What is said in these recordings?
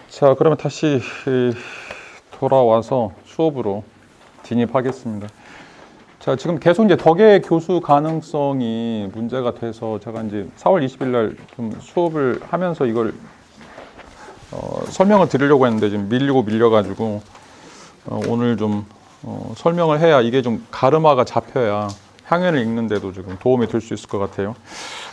자, 그러면 다시 돌아와서 수업으로 진입하겠습니다. 자, 지금 계속 이제 덕의 교수 가능성이 문제가 돼서 제가 이제 4월 20일 날 좀 수업을 하면서 이걸 설명을 드리려고 했는데 지금 밀려가지고 오늘 좀 설명을 해야 이게 좀 가르마가 잡혀야 향연을 읽는데도 지금 도움이 될 수 있을 것 같아요.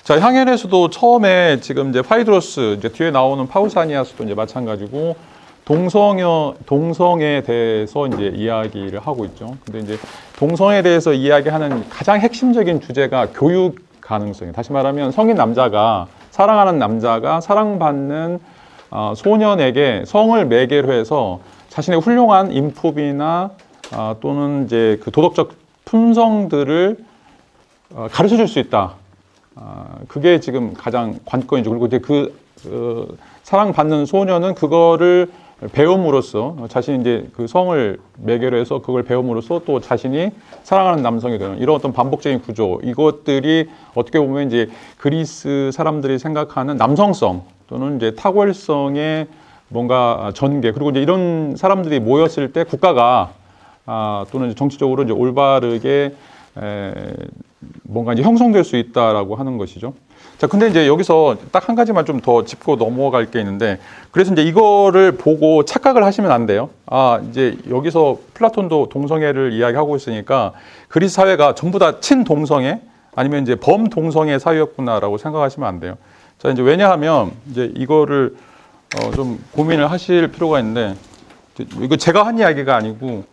자, 향연에서도 처음에 지금 이제 파이드로스, 이제 뒤에 나오는 파우사니아스도 이제 마찬가지고 동성에 대해서 이제 이야기를 하고 있죠. 근데 이제 동성에 대해서 이야기하는 가장 핵심적인 주제가 교육 가능성이에요. 다시 말하면 성인 남자가, 사랑하는 남자가 사랑받는 소년에게 성을 매개로 해서 자신의 훌륭한 인품이나 또는 이제 그 도덕적 품성들을 가르쳐 줄 수 있다. 그게 지금 가장 관건이죠. 그리고 이제 사랑받는 소년은 그거를 배움으로써 자신이 이제 그 성을 매개로 해서 그걸 배움으로써 또 자신이 사랑하는 남성이 되는 이런 어떤 반복적인 구조, 이것들이 어떻게 보면 이제 그리스 사람들이 생각하는 남성성 또는 이제 탁월성의 뭔가 전개, 그리고 이제 이런 사람들이 모였을 때 국가가 또는 이제 정치적으로 이제 올바르게 뭔가 이제 형성될 수 있다라고 하는 것이죠. 자, 근데 이제 여기서 딱 한 가지만 좀 더 짚고 넘어갈 게 있는데, 그래서 이제 이거를 보고 착각을 하시면 안 돼요. 이제 여기서 플라톤도 동성애를 이야기하고 있으니까 그리스 사회가 전부 다 친동성애 아니면 이제 범동성애 사회였구나라고 생각하시면 안 돼요. 자, 이제 왜냐하면 이제 이거를 좀 고민을 하실 필요가 있는데, 이거 제가 한 이야기가 아니고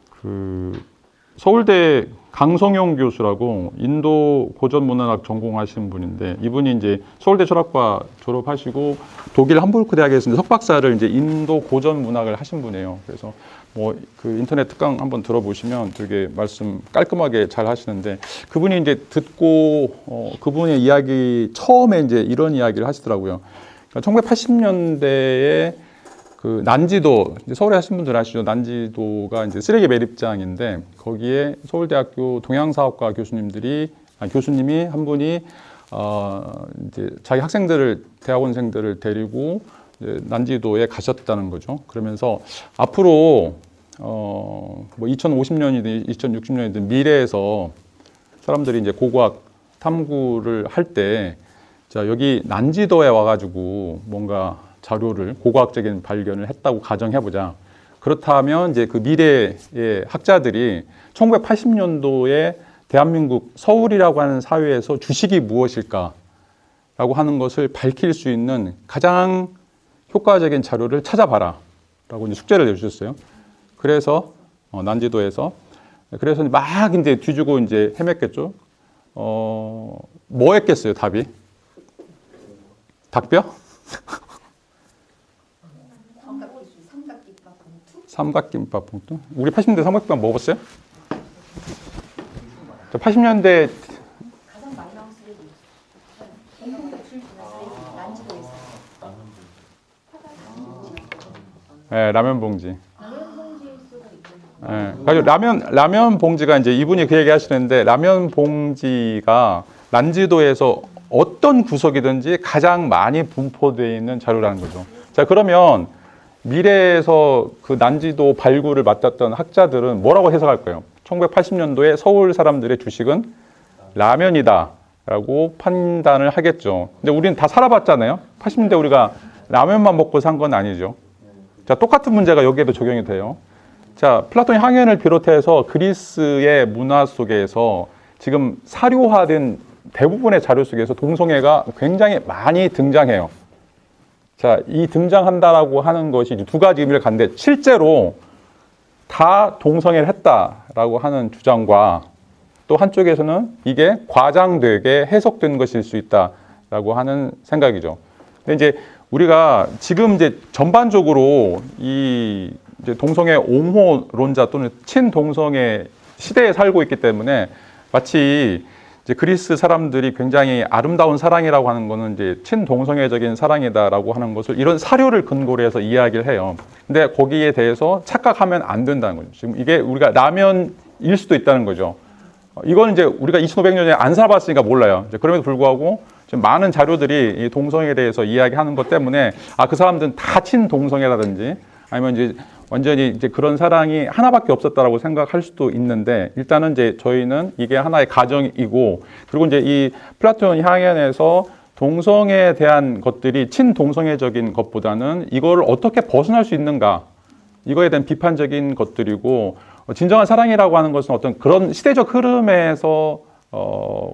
서울대 강성용 교수라고 인도 고전 문화학 전공하신 분인데, 이분이 이제 서울대 철학과 졸업하시고 독일 함부르크 대학에서 석박사를 이제 인도 고전 문학을 하신 분이에요. 그래서 뭐 그 인터넷 특강 한번 들어보시면 되게 말씀 깔끔하게 잘 하시는데, 그분이 이제 듣고 그분의 이야기 처음에 이제 이런 이야기를 하시더라고요. 그러니까 1980년대에 그 난지도, 서울에 하신 분들 아시죠? 난지도가 이제 쓰레기 매립장인데, 거기에 서울대학교 동양사업과 교수님이 한 분이 이제 자기 학생들을, 대학원생들을 데리고 이제 난지도에 가셨다는 거죠. 그러면서 앞으로 뭐 2050년이든 2060년이든 미래에서 사람들이 이제 고고학 탐구를 할 때, 자, 여기 난지도에 와가지고 뭔가 자료를, 고고학적인 발견을 했다고 가정해보자. 그렇다면 이제 그 미래의 학자들이 1980년도에 대한민국 서울이라고 하는 사회에서 주식이 무엇일까라고 하는 것을 밝힐 수 있는 가장 효과적인 자료를 찾아봐라 라고 이제 숙제를 내주셨어요. 그래서 난지도에서, 그래서 막 이제 뒤지고 이제 헤맸겠죠. 뭐 했겠어요, 답이? 닭뼈? 삼각김밥 봉투? 우리 80년대 삼각김밥 먹었어요? 80년대 가장 많이 나온 쓰레기. 공동 배출 쓰레기 난지도에서. 네, 라면 봉지. 라면 봉지일 수가 있겠네요. 네, 가지고 라면 봉지가 이제 이분이 그 얘기 하시는데, 라면 봉지가 난지도에서 어떤 구석이든지 가장 많이 분포되어 있는 자료라는 거죠. 자, 그러면 미래에서 그 난지도 발굴을 맡았던 학자들은 뭐라고 해석할 거예요? 1980년도에 서울 사람들의 주식은 라면이다 라고 판단을 하겠죠. 근데 우리는 다 살아봤잖아요. 80년대 우리가 라면만 먹고 산 건 아니죠. 자, 똑같은 문제가 여기에도 적용이 돼요. 자, 플라톤의 항해를 비롯해서 그리스의 문화 속에서 지금 사료화된 대부분의 자료 속에서 동성애가 굉장히 많이 등장해요. 자, 이 등장한다라고 하는 것이 두 가지 의미를 갖는데, 실제로 다 동성애를 했다라고 하는 주장과 또 한쪽에서는 이게 과장되게 해석된 것일 수 있다라고 하는 생각이죠. 근데 이제 우리가 지금 이제 전반적으로 이 이제 동성애 옹호론자 또는 친동성애 시대에 살고 있기 때문에 마치 이제 그리스 사람들이 굉장히 아름다운 사랑이라고 하는 거는 이제 친동성애적인 사랑이다라고 하는 것을 이런 사료를 근거로 해서 이야기를 해요. 근데 거기에 대해서 착각하면 안 된다는 거죠. 지금 이게 우리가 라면일 수도 있다는 거죠. 이건 이제 우리가 2500년 전에 안 살아봤으니까 몰라요. 이제 그럼에도 불구하고 지금 많은 자료들이 이 동성애에 대해서 이야기하는 것 때문에 그 사람들은 다 친동성애라든지 아니면 이제 완전히 이제 그런 사랑이 하나밖에 없었다라고 생각할 수도 있는데 일단은 이제 저희는 이게 하나의 가정이고 그리고 이제 이 플라톤 향연에서 동성애에 대한 것들이 친동성애적인 것보다는 이걸 어떻게 벗어날 수 있는가 이거에 대한 비판적인 것들이고 진정한 사랑이라고 하는 것은 어떤 그런 시대적 흐름에서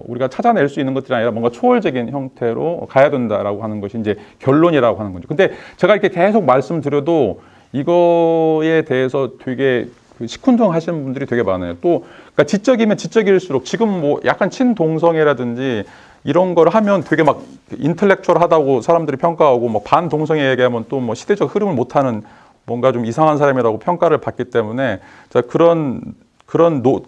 우리가 찾아낼 수 있는 것들이 아니라 뭔가 초월적인 형태로 가야 된다라고 하는 것이 이제 결론이라고 하는 거죠. 근데 제가 이렇게 계속 말씀드려도 이거에 대해서 되게 시큰둥 하시는 분들이 되게 많아요. 또, 그러니까 지적이면 지적일수록 지금 뭐 약간 친동성애라든지 이런 걸 하면 되게 막 인텔렉추얼 하다고 사람들이 평가하고 뭐 반동성애 얘기하면 또 뭐 시대적 흐름을 못하는 뭔가 좀 이상한 사람이라고 평가를 받기 때문에 자, 그런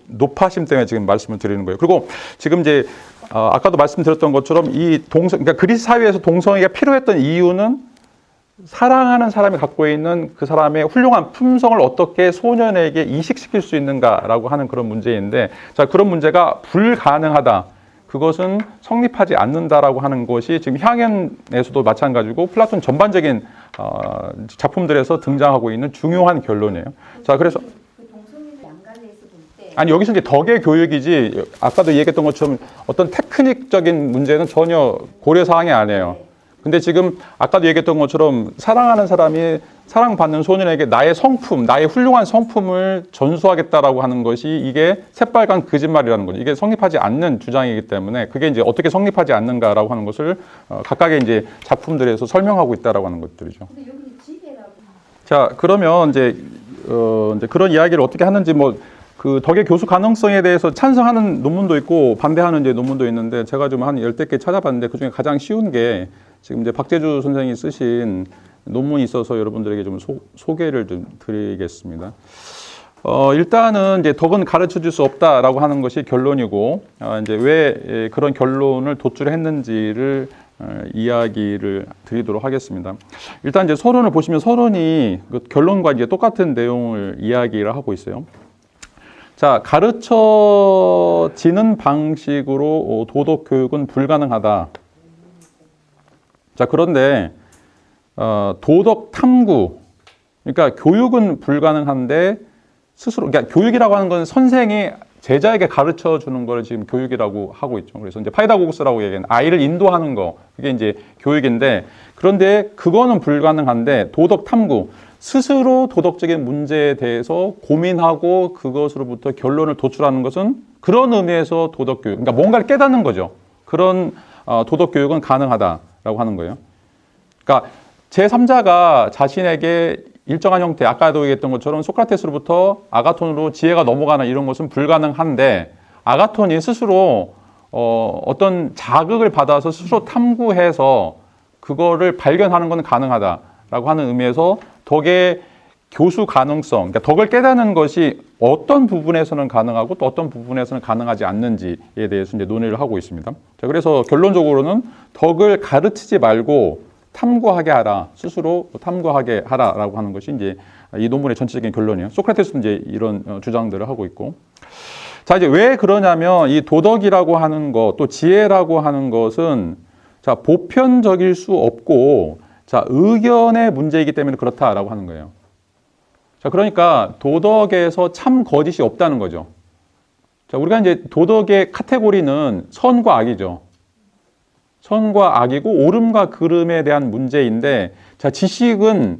노파심 때문에 지금 말씀을 드리는 거예요. 그리고 지금 이제 아까도 말씀드렸던 것처럼 그러니까 그리스 사회에서 동성애가 필요했던 이유는 사랑하는 사람이 갖고 있는 그 사람의 훌륭한 품성을 어떻게 소년에게 이식시킬 수 있는가라고 하는 그런 문제인데, 자, 그런 문제가 불가능하다. 그것은 성립하지 않는다라고 하는 것이 지금 향연에서도 마찬가지고 플라톤 전반적인 작품들에서 등장하고 있는 중요한 결론이에요. 자, 그래서 동성애 양간에서 볼 때 아니 여기서 이제 덕의 교육이지 아까도 얘기했던 것처럼 어떤 테크닉적인 문제는 전혀 고려 사항이 아니에요. 근데 지금 아까도 얘기했던 것처럼 사랑하는 사람이 사랑받는 소년에게 나의 성품, 나의 훌륭한 성품을 전수하겠다라고 하는 것이 이게 새빨간 거짓말이라는 거죠. 이게 성립하지 않는 주장이기 때문에 그게 이제 어떻게 성립하지 않는가라고 하는 것을 각각의 이제 작품들에서 설명하고 있다라고 하는 것들이죠. 근데 여기 지배라고. 자, 그러면 이제 그런 이야기를 어떻게 하는지 그 덕의 교수 가능성에 대해서 찬성하는 논문도 있고 반대하는 이제 논문도 있는데 제가 좀 한 10개 찾아봤는데 그중에 가장 쉬운 게 지금 이제 박재주 선생이 쓰신 논문이 있어서 여러분들에게 좀 소개를 좀 드리겠습니다. 일단은 이제 덕은 가르쳐 줄 수 없다라고 하는 것이 결론이고, 이제 왜 그런 결론을 도출했는지를 이야기를 드리도록 하겠습니다. 일단 이제 서론을 보시면 서론이 그 결론과 이제 똑같은 내용을 이야기를 하고 있어요. 자, 가르쳐지는 방식으로 도덕 교육은 불가능하다. 자, 그런데 도덕 탐구, 그러니까 교육은 불가능한데 스스로, 그러니까 교육이라고 하는 건 선생이 제자에게 가르쳐 주는 걸 지금 교육이라고 하고 있죠. 그래서 이제 파이다고구스라고 얘기하는 아이를 인도하는 거, 그게 이제 교육인데, 그런데 그거는 불가능한데 도덕 탐구, 스스로 도덕적인 문제에 대해서 고민하고 그것으로부터 결론을 도출하는 것은 그런 의미에서 도덕 교육, 그러니까 뭔가를 깨닫는 거죠. 그런 도덕 교육은 가능하다라고 하는 거예요. 그러니까 제3자가 자신에게 일정한 형태, 아까도 얘기했던 것처럼 소크라테스로부터 아가톤으로 지혜가 넘어가는 이런 것은 불가능한데 아가톤이 스스로 어떤 자극을 받아서 스스로 탐구해서 그거를 발견하는 것은 가능하다라고 하는 의미에서 덕의 교수 가능성, 그러니까 덕을 깨닫는 것이 어떤 부분에서는 가능하고 또 어떤 부분에서는 가능하지 않는지에 대해서 이제 논의를 하고 있습니다. 자, 그래서 결론적으로는 덕을 가르치지 말고 탐구하게 하라, 스스로 탐구하게 하라라고 하는 것이 이제 이 논문의 전체적인 결론이에요. 소크라테스도 이제 이런 주장들을 하고 있고. 자, 이제 왜 그러냐면 이 도덕이라고 하는 것, 또 지혜라고 하는 것은 자, 보편적일 수 없고 자, 의견의 문제이기 때문에 그렇다라고 하는 거예요. 자, 그러니까 도덕에서 참 거짓이 없다는 거죠. 자, 우리가 이제 도덕의 카테고리는 선과 악이죠. 선과 악이고 옳음과 그름에 대한 문제인데, 자, 지식은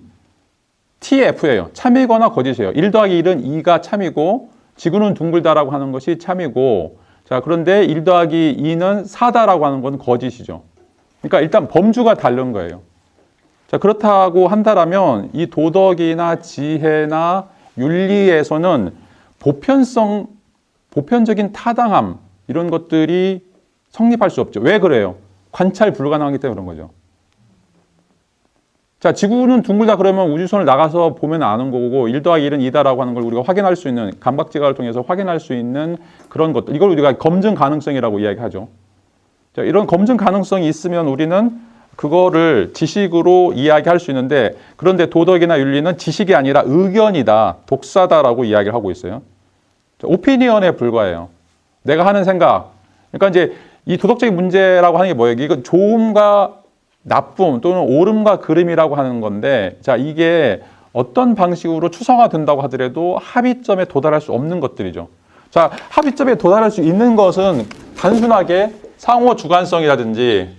TF예요. 참이거나 거짓이에요. 1 더하기 1은 2가 참이고 지구는 둥글다라고 하는 것이 참이고, 자, 그런데 1 더하기 2는 4다라고 하는 건 거짓이죠. 그러니까 일단 범주가 다른 거예요. 자, 그렇다고 한다라면 이 도덕이나 지혜나 윤리에서는 보편적인 타당함 이런 것들이 성립할 수 없죠. 왜 그래요? 관찰 불가능하기 때문에 그런 거죠. 자, 지구는 둥글다 그러면 우주선을 나가서 보면 아는 거고 1 더하기 1은 2다라고 하는 걸 우리가 확인할 수 있는 감각지각을 통해서 확인할 수 있는 그런 것들. 이걸 우리가 검증 가능성이라고 이야기하죠. 자, 이런 검증 가능성이 있으면 우리는 그거를 지식으로 이야기할 수 있는데, 그런데 도덕이나 윤리는 지식이 아니라 의견이다, 독사다라고 이야기를 하고 있어요. 자, 오피니언에 불과해요. 내가 하는 생각. 그러니까 이제 이 도덕적인 문제라고 하는 게 뭐예요? 이건 좋음과 나쁨 또는 옳음과 그름이라고 하는 건데, 자, 이게 어떤 방식으로 추상화된다고 하더라도 합의점에 도달할 수 없는 것들이죠. 자, 합의점에 도달할 수 있는 것은 단순하게 상호 주관성이라든지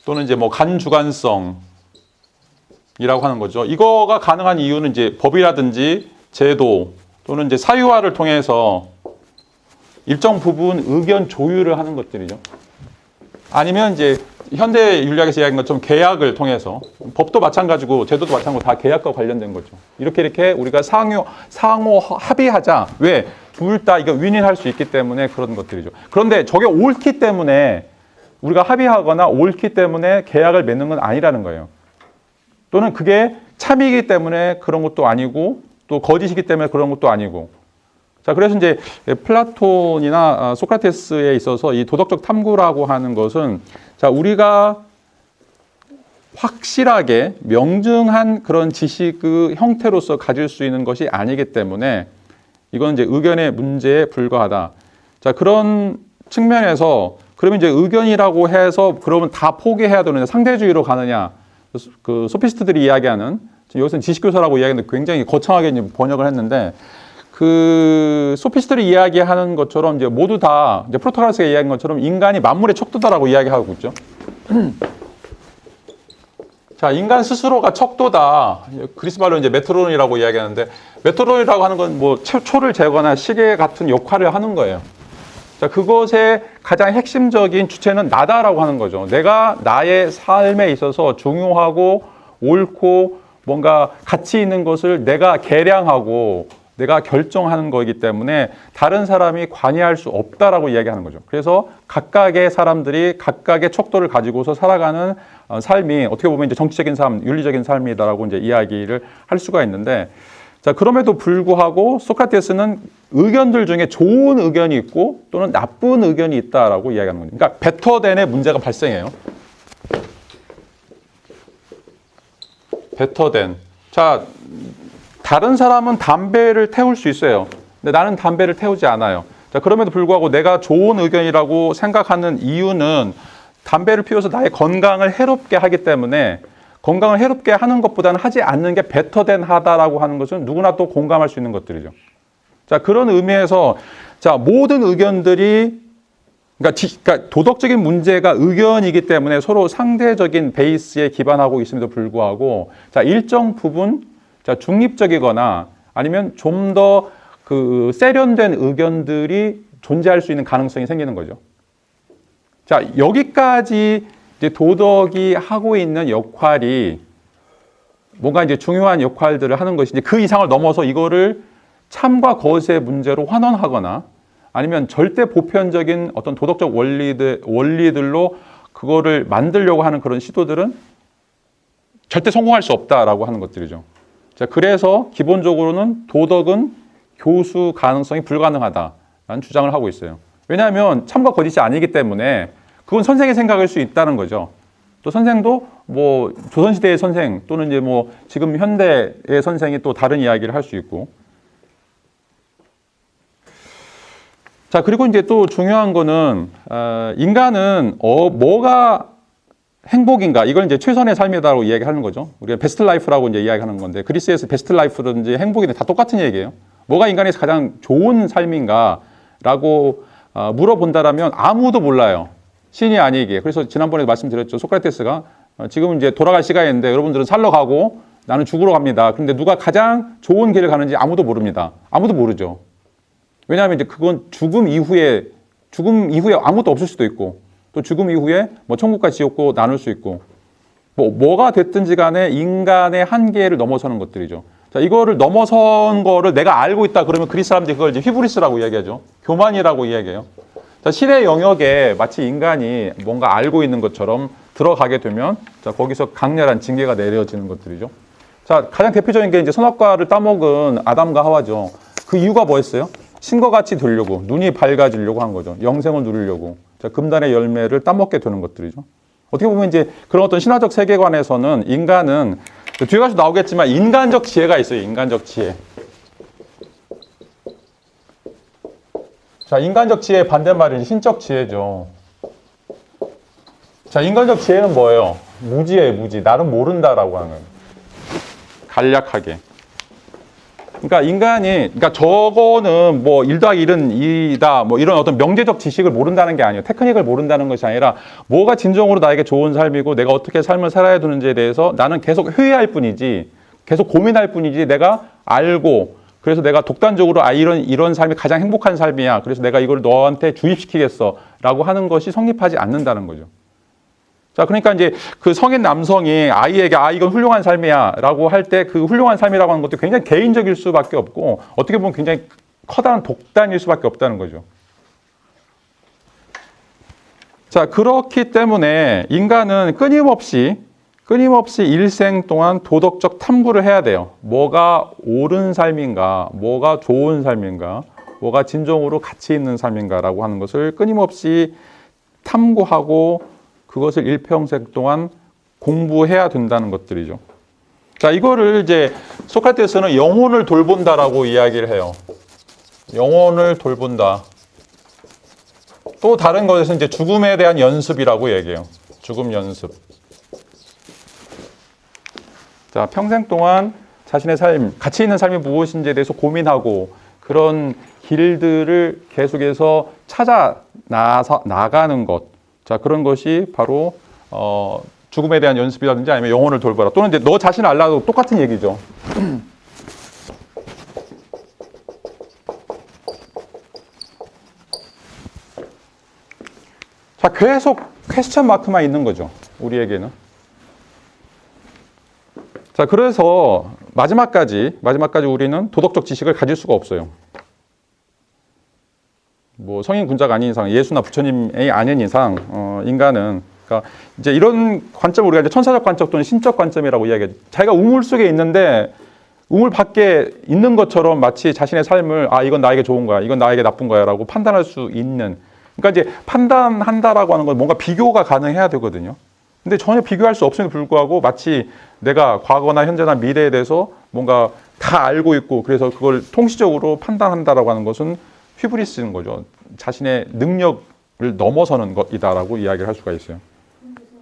또는 이제 뭐 간주관성이라고 하는 거죠. 이거가 가능한 이유는 이제 법이라든지 제도 또는 이제 사유화를 통해서 일정 부분 의견 조율을 하는 것들이죠. 아니면 이제 현대 윤리학에서 이야기한 것처럼 계약을 통해서, 법도 마찬가지고 제도도 마찬가지고 다 계약과 관련된 거죠. 이렇게 우리가 상호 합의하자. 왜? 둘 다 이거 윈윈할 수 있기 때문에 그런 것들이죠. 그런데 저게 옳기 때문에 우리가 합의하거나 옳기 때문에 계약을 맺는 건 아니라는 거예요. 또는 그게 참이기 때문에 그런 것도 아니고 또 거짓이기 때문에 그런 것도 아니고. 자, 그래서 이제 플라톤이나 소크라테스에 있어서 이 도덕적 탐구라고 하는 것은, 자, 우리가 확실하게 명증한 그런 지식의 형태로서 가질 수 있는 것이 아니기 때문에 이건 이제 의견의 문제에 불과하다. 자, 그런 측면에서 그러면 이제 의견이라고 해서 그러면 다 포기해야 되느냐, 상대주의로 가느냐, 그 소피스트들이 이야기하는, 여기서는 지식교사라고 이야기하는데 굉장히 거창하게 이제 번역을 했는데, 그 소피스트들이 이야기하는 것처럼 이제 모두 다 이제 프로타고라스가 이야기한 것처럼 인간이 만물의 척도다라고 이야기하고 있죠. 자, 인간 스스로가 척도다. 그리스 말로 이제 메트로논이라고 이야기하는데, 메트로논이라고 하는 건 뭐 초를 재거나 시계 같은 역할을 하는 거예요. 자, 그것의 가장 핵심적인 주체는 나다라고 하는 거죠. 내가 나의 삶에 있어서 중요하고 옳고 뭔가 가치 있는 것을 내가 계량하고 내가 결정하는 거이기 때문에 다른 사람이 관여할 수 없다라고 이야기하는 거죠. 그래서 각각의 사람들이 각각의 척도를 가지고서 살아가는 삶이 어떻게 보면 이제 정치적인 삶, 윤리적인 삶이다라고 이제 이야기를 할 수가 있는데, 자, 그럼에도 불구하고 소크라테스는 의견들 중에 좋은 의견이 있고 또는 나쁜 의견이 있다라고 이야기하는 거죠. 그러니까 베터된의 문제가 발생해요. 베터된. 자, 다른 사람은 담배를 태울 수 있어요. 근데 나는 담배를 태우지 않아요. 자, 그럼에도 불구하고 내가 좋은 의견이라고 생각하는 이유는 담배를 피워서 나의 건강을 해롭게 하기 때문에, 건강을 해롭게 하는 것보다는 하지 않는 게 베터된 하다라고 하는 것은 누구나 또 공감할 수 있는 것들이죠. 자, 그런 의미에서, 자, 모든 의견들이, 그러니까 도덕적인 문제가 의견이기 때문에 서로 상대적인 베이스에 기반하고 있음에도 불구하고, 자, 일정 부분, 자, 중립적이거나 아니면 좀 더 그 세련된 의견들이 존재할 수 있는 가능성이 생기는 거죠. 자, 여기까지 이제 도덕이 하고 있는 역할이 뭔가 이제 중요한 역할들을 하는 것이지, 그 이상을 넘어서 이거를 참과 거짓의 문제로 환원하거나 아니면 절대 보편적인 어떤 도덕적 원리들로 그거를 만들려고 하는 그런 시도들은 절대 성공할 수 없다라고 하는 것들이죠. 자, 그래서 기본적으로는 도덕은 교수 가능성이 불가능하다라는 주장을 하고 있어요. 왜냐하면 참과 거짓이 아니기 때문에 그건 선생의 생각일 수 있다는 거죠. 또 선생도 뭐 조선시대의 선생 또는 이제 뭐 지금 현대의 선생이 또 다른 이야기를 할 수 있고. 자, 그리고 이제 또 중요한 거는 인간은 뭐가 행복인가? 이걸 이제 최선의 삶이다라고 이야기하는 거죠. 우리가 베스트 라이프라고 이제 이야기하는 건데, 그리스에서 베스트 라이프든지 행복이든 다 똑같은 얘기예요. 뭐가 인간에서 가장 좋은 삶인가라고 물어본다라면 아무도 몰라요. 신이 아니기에. 그래서 지난번에 말씀드렸죠. 소크라테스가 지금 이제 돌아갈 시간인데 여러분들은 살러 가고 나는 죽으러 갑니다. 그런데 누가 가장 좋은 길을 가는지 아무도 모릅니다. 아무도 모르죠. 왜냐하면 이제 그건 죽음 이후에 아무것도 없을 수도 있고, 또 죽음 이후에 뭐 천국과 지옥도 나눌 수 있고, 뭐가 됐든지 간에 인간의 한계를 넘어서는 것들이죠. 자, 이거를 넘어선 거를 내가 알고 있다 그러면 그리스 사람들이 그걸 이제 히브리스라고 이야기하죠. 교만이라고 이야기해요. 자, 신의 영역에 마치 인간이 뭔가 알고 있는 것처럼 들어가게 되면, 자, 거기서 강렬한 징계가 내려지는 것들이죠. 자, 가장 대표적인 게 이제 선악과를 따먹은 아담과 하와죠. 그 이유가 뭐였어요? 신과 같이 되려고, 눈이 밝아지려고 한 거죠. 영생을 누리려고. 자, 금단의 열매를 따먹게 되는 것들이죠. 어떻게 보면 이제 그런 어떤 신화적 세계관에서는 인간은, 뒤에 가서 나오겠지만 인간적 지혜가 있어요. 인간적 지혜. 자, 인간적 지혜의 반대말이 신적 지혜죠. 자, 인간적 지혜는 뭐예요? 무지예요, 무지. 나는 모른다라고 하는 거예요. 간략하게. 그러니까 그러니까 저거는 뭐 1 더하기 1은 2다, 뭐 이런 어떤 명제적 지식을 모른다는 게 아니에요. 테크닉을 모른다는 것이 아니라 뭐가 진정으로 나에게 좋은 삶이고 내가 어떻게 삶을 살아야 되는지에 대해서 나는 계속 회의할 뿐이지, 계속 고민할 뿐이지 내가 알고, 그래서 내가 독단적으로 이런 삶이 가장 행복한 삶이야, 그래서 내가 이걸 너한테 주입시키겠어 라고 하는 것이 성립하지 않는다는 거죠. 자, 그러니까 이제 그 성인 남성이 아이에게 이건 훌륭한 삶이야 라고 할 때 그 훌륭한 삶이라고 하는 것도 굉장히 개인적일 수밖에 없고 어떻게 보면 굉장히 커다란 독단일 수밖에 없다는 거죠. 자, 그렇기 때문에 인간은 끊임없이 일생 동안 도덕적 탐구를 해야 돼요. 뭐가 옳은 삶인가, 뭐가 좋은 삶인가, 뭐가 진정으로 가치 있는 삶인가라고 하는 것을 끊임없이 탐구하고 그것을 일평생 동안 공부해야 된다는 것들이죠. 자, 이거를 이제 소크라테스는 영혼을 돌본다라고 이야기를 해요. 영혼을 돌본다. 또 다른 것에서 이제 죽음에 대한 연습이라고 얘기해요. 죽음 연습. 자, 평생 동안 자신의 삶, 가치 있는 삶이 무엇인지에 대해서 고민하고 그런 길들을 계속해서 찾아 나가는 것. 자, 그런 것이 바로 죽음에 대한 연습이라든지 아니면 영혼을 돌봐라. 또는 이제 너 자신을 알라도 똑같은 얘기죠. 자, 계속 퀘스천 마크만 있는 거죠. 우리에게는. 자, 그래서 마지막까지 우리는 도덕적 지식을 가질 수가 없어요. 뭐 성인 군자가 아닌 이상, 예수나 부처님이 아닌 이상 인간은, 그러니까 이제 이런 관점을 우리가 이제 천사적 관점 또는 신적 관점이라고 이야기해요. 자기가 우물 속에 있는데 우물 밖에 있는 것처럼 마치 자신의 삶을 이건 나에게 좋은 거야, 이건 나에게 나쁜 거야라고 판단할 수 있는. 그러니까 이제 판단한다라고 하는 건 뭔가 비교가 가능해야 되거든요. 근데 전혀 비교할 수 없음에도 불구하고 마치 내가 과거나 현재나 미래에 대해서 뭔가 다 알고 있고 그래서 그걸 통시적으로 판단한다라고 하는 것은 휘브리스인 거죠. 자신의 능력을 넘어서는 것이다라고 이야기를 할 수가 있어요. 그래서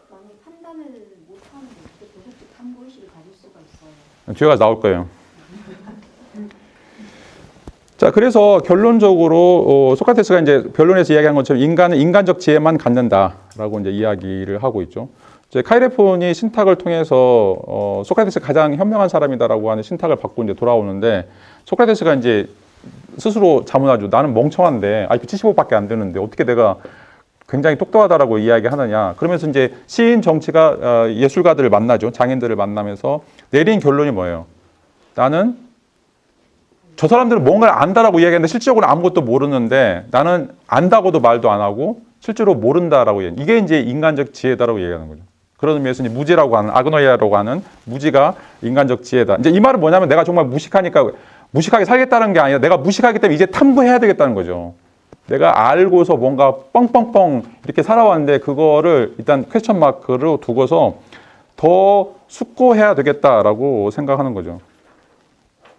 만약에 판단을 못하는 어떻게 도덕적 탐구의식을 가질 수가 있어요? 뒤에 가서 나올 거예요. 자, 그래서 결론적으로 소크라테스가 이제 변론에서 이야기한 것처럼 인간은 인간적 지혜만 갖는다라고 이제 이야기를 하고 있죠. 이제 카이레폰이 신탁을 통해서 소크라테스가 가장 현명한 사람이다라고 하는 신탁을 받고 이제 돌아오는데 소크라테스가 이제 스스로 자문하죠. 나는 멍청한데 IQ 75밖에 안 되는데 어떻게 내가 굉장히 똑똑하다라고 이야기하느냐. 그러면서 이제 시인 정치가 예술가들을 만나죠. 장인들을 만나면서 내린 결론이 뭐예요? 나는 저 사람들은 뭔가를 안다라고 이야기하는데 실질적으로 아무것도 모르는데 나는 안다고도 말도 안 하고 실제로 모른다라고 얘기해요. 이게 이제 인간적 지혜다라고 얘기하는 거죠. 그런 의미에서 이제 무지라고 하는, 아그노이아라고 하는 무지가 인간적 지혜다. 이제 이 말은 뭐냐면 내가 정말 무식하게 살겠다는 게 아니라 내가 무식하기 때문에 이제 탐구해야 되겠다는 거죠. 내가 알고서 뭔가 뻥뻥뻥 이렇게 살아왔는데 그거를 일단 퀘스천 마크로 두고서 더 숙고해야 되겠다라고 생각하는 거죠.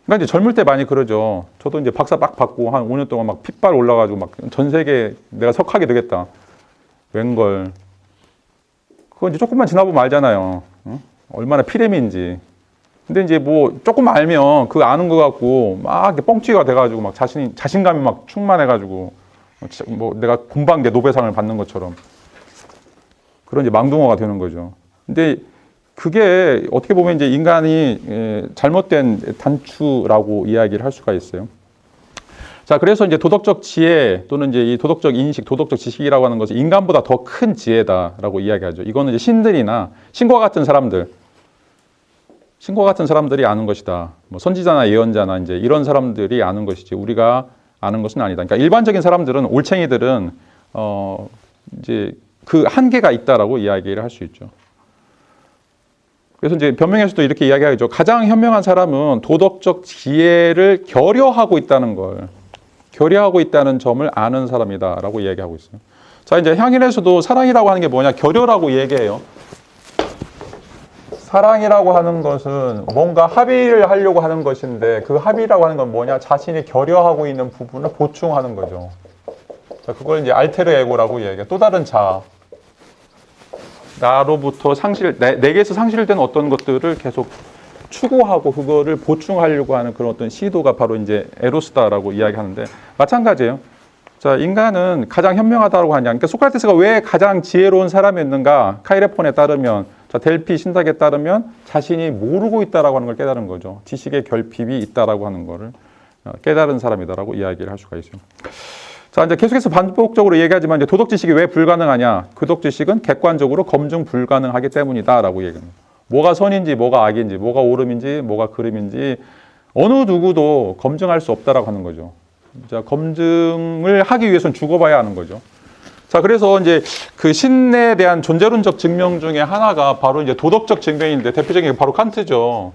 그러니까 이제 젊을 때 많이 그러죠. 저도 이제 박사 막 받고 한 5년 동안 막 핏발 올라가지고 막 전 세계 내가 석하게 되겠다. 웬걸. 그거 이제 조금만 지나보면 알잖아요. 응? 얼마나 피렘인지. 근데 이제 뭐 조금 알면 그 아는 거 갖고 막 뻥튀기가 돼가지고 막 자신감이 막 충만해가지고 뭐 내가 금방 노벨상을 받는 것처럼 그런 이제 망둥어가 되는 거죠. 근데 그게 어떻게 보면 이제 인간이 잘못된 단추라고 이야기를 할 수가 있어요. 자, 그래서 이제 도덕적 지혜 또는 이제 이 도덕적 인식, 도덕적 지식이라고 하는 것은 인간보다 더 큰 지혜다라고 이야기하죠. 이거는 이제 신들이나 신과 같은 사람들이 아는 것이다. 뭐 선지자나 예언자나 이제 이런 사람들이 아는 것이지 우리가 아는 것은 아니다. 그러니까 일반적인 사람들은 올챙이들은 이제 그 한계가 있다라고 이야기를 할 수 있죠. 그래서 이제 변명에서도 이렇게 이야기하죠. 가장 현명한 사람은 도덕적 지혜를 결여하고 있다는 점을 아는 사람이다라고 이야기하고 있어요. 자, 이제 향일에서도 사랑이라고 하는 게 뭐냐? 결여라고 얘기해요. 사랑이라고 하는 것은 뭔가 합의를 하려고 하는 것인데 그 합의라고 하는 건 뭐냐? 자신이 결여하고 있는 부분을 보충하는 거죠. 자, 그걸 이제 알테르 에고라고 얘기해요. 또 다른 자아. 나로부터 내게서 상실된 어떤 것들을 계속 추구하고 그거를 보충하려고 하는 그런 어떤 시도가 바로 이제 에로스다라고 이야기하는데 마찬가지예요. 자, 인간은 가장 현명하다고 하냐. 그러니까 소크라테스가 왜 가장 지혜로운 사람이었는가? 카이레폰에 따르면, 자, 델피 신학에 따르면 자신이 모르고 있다라고 하는 걸 깨달은 거죠. 지식의 결핍이 있다라고 하는 거를 깨달은 사람이다라고 이야기를 할 수가 있어요. 자, 이제 계속해서 반복적으로 얘기하지만 이제 도덕 지식이 왜 불가능하냐? 도덕 지식은 객관적으로 검증 불가능하기 때문이다라고 얘기합니다. 뭐가 선인지, 뭐가 악인지, 뭐가 옳음인지, 뭐가 그름인지 어느 누구도 검증할 수 없다라고 하는 거죠. 자, 검증을 하기 위해서는 죽어봐야 하는 거죠. 자, 그래서 이제 그 신에 대한 존재론적 증명 중에 하나가 바로 이제 도덕적 증명인데 대표적인 게 바로 칸트죠.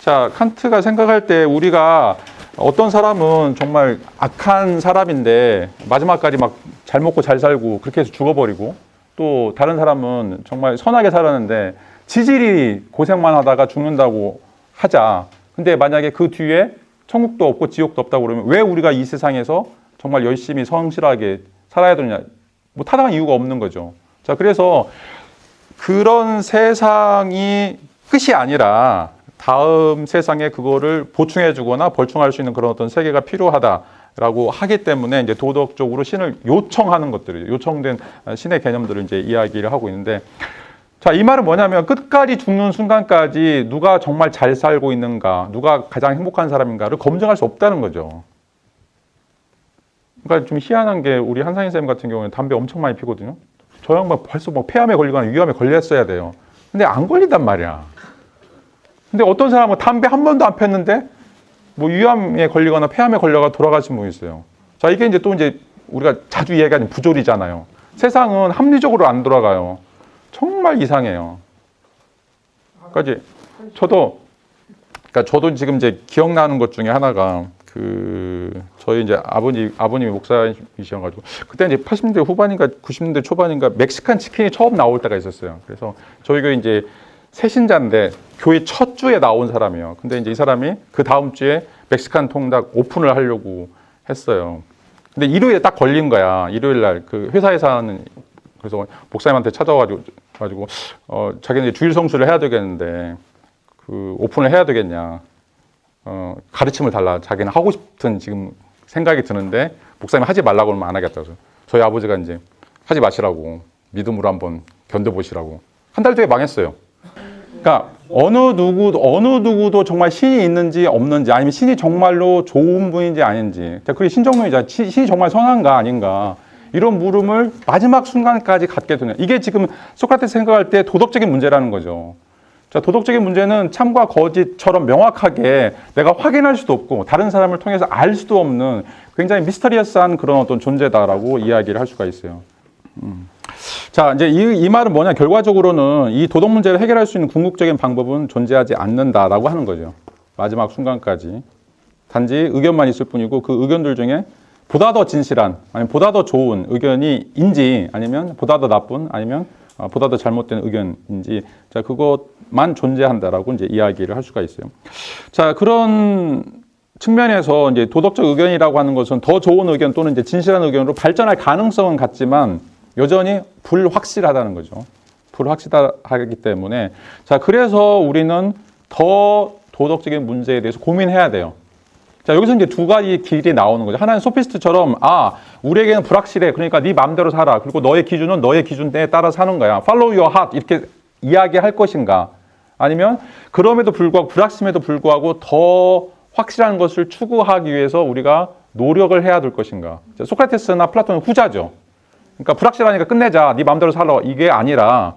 자, 칸트가 생각할 때 우리가 어떤 사람은 정말 악한 사람인데 마지막까지 막 잘 먹고 잘 살고 그렇게 해서 죽어버리고 또 다른 사람은 정말 선하게 살았는데 지질이 고생만 하다가 죽는다고 하자. 근데 만약에 그 뒤에 천국도 없고 지옥도 없다고 그러면 왜 우리가 이 세상에서 정말 열심히 성실하게 살아야 되느냐? 뭐 타당한 이유가 없는 거죠. 자, 그래서 그런 세상이 끝이 아니라 다음 세상에 그거를 보충해 주거나 벌충할 수 있는 그런 어떤 세계가 필요하다라고 하기 때문에 이제 도덕적으로 신을 요청하는 것들이죠. 요청된 신의 개념들을 이제 이야기를 하고 있는데 자, 이 말은 뭐냐면 끝까지 죽는 순간까지 누가 정말 잘 살고 있는가, 누가 가장 행복한 사람인가를 검증할 수 없다는 거죠. 그러니까 좀 희한한 게 우리 한상희 쌤 같은 경우는 담배 엄청 많이 피거든요. 저 양반 벌써 뭐 폐암에 걸리거나 위암에 걸렸어야 돼요. 근데 안 걸린단 말이야. 근데 어떤 사람은 담배 한 번도 안 폈는데 뭐 위암에 걸리거나 폐암에 걸려가 돌아가신 분이 있어요. 자, 이게 이제 또 이제 우리가 자주 이야기하는 부조리잖아요. 세상은 합리적으로 안 돌아가요. 정말 이상해요. 그러니까 이제 저도 지금 이제 기억나는 것 중에 하나가 저희 이제 아버님이 목사이셔가지고 그때 이제 80년대 후반인가 90년대 초반인가 멕시칸 치킨이 처음 나올 때가 있었어요. 그래서 저희 교회 이제 새신자인데 교회 첫 주에 나온 사람이에요. 근데 이제 이 사람이 그 다음 주에 멕시칸 통닭 오픈을 하려고 했어요. 근데 일요일에 딱 걸린 거야. 일요일 날 그 회사에서 하는 그래서 목사님한테 찾아가지고 자기는 이제 주일 성수를 해야 되겠는데 그 오픈을 해야 되겠냐. 가르침을 달라. 자기는 하고 싶은 지금 생각이 드는데 목사님이 하지 말라고 하면 안 하겠다고. 저희 아버지가 이제 하지 마시라고 믿음으로 한번 견뎌보시라고. 한 달 뒤에 망했어요. 그러니까 어느 누구도 정말 신이 있는지 없는지 아니면 신이 정말로 좋은 분인지 아닌지 그게 신정론이잖아요. 신이 정말 선한가 아닌가 이런 물음을 마지막 순간까지 갖게 되는 이게 지금 소크라테스 생각할 때 도덕적인 문제라는 거죠. 자, 도덕적인 문제는 참과 거짓처럼 명확하게 내가 확인할 수도 없고 다른 사람을 통해서 알 수도 없는 굉장히 미스터리어스한 그런 어떤 존재다라고 이야기를 할 수가 있어요. 자, 이제 이 말은 뭐냐? 결과적으로는 이 도덕 문제를 해결할 수 있는 궁극적인 방법은 존재하지 않는다라고 하는 거죠. 마지막 순간까지. 단지 의견만 있을 뿐이고 그 의견들 중에 보다 더 진실한 아니면 보다 더 좋은 의견이인지 아니면 보다 더 나쁜 아니면 보다 더 잘못된 의견인지 자, 그것만 존재한다라고 이제 이야기를 할 수가 있어요. 자, 그런 측면에서 이제 도덕적 의견이라고 하는 것은 더 좋은 의견 또는 이제 진실한 의견으로 발전할 가능성은 같지만 여전히 불확실하다는 거죠. 불확실하기 때문에 자, 그래서 우리는 더 도덕적인 문제에 대해서 고민해야 돼요. 자, 여기서 이제 두 가지 길이 나오는 거죠. 하나는 소피스트처럼 우리에게는 불확실해. 그러니까 네 마음대로 살아. 그리고 너의 기준은 너의 기준에 따라 사는 거야. Follow your heart 이렇게 이야기할 것인가? 아니면 그럼에도 불구하고 불확실함에도 불구하고 더 확실한 것을 추구하기 위해서 우리가 노력을 해야 될 것인가? 자, 소크라테스나 플라톤은 후자죠. 그러니까 불확실하니까 끝내자. 네 마음대로 살아. 이게 아니라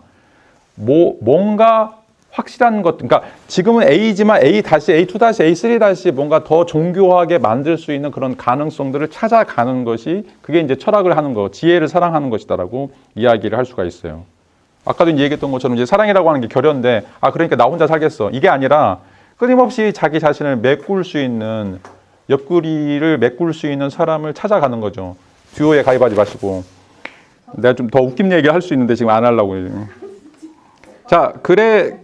뭔가 확실한 것, 그러니까 지금은 A지만 A-A2-, A3- 뭔가 더 정교하게 만들 수 있는 그런 가능성들을 찾아가는 것이 그게 이제 철학을 하는 거, 지혜를 사랑하는 것이다라고 이야기를 할 수가 있어요. 아까도 얘기했던 것처럼 이제 사랑이라고 하는 게 결연데, 그러니까 나 혼자 살겠어. 이게 아니라 끊임없이 자기 자신을 메꿀 수 있는, 옆구리를 메꿀 수 있는 사람을 찾아가는 거죠. 듀오에 가입하지 마시고. 내가 좀 더 웃긴 얘기 할 수 있는데 지금 안 하려고. 자, 근데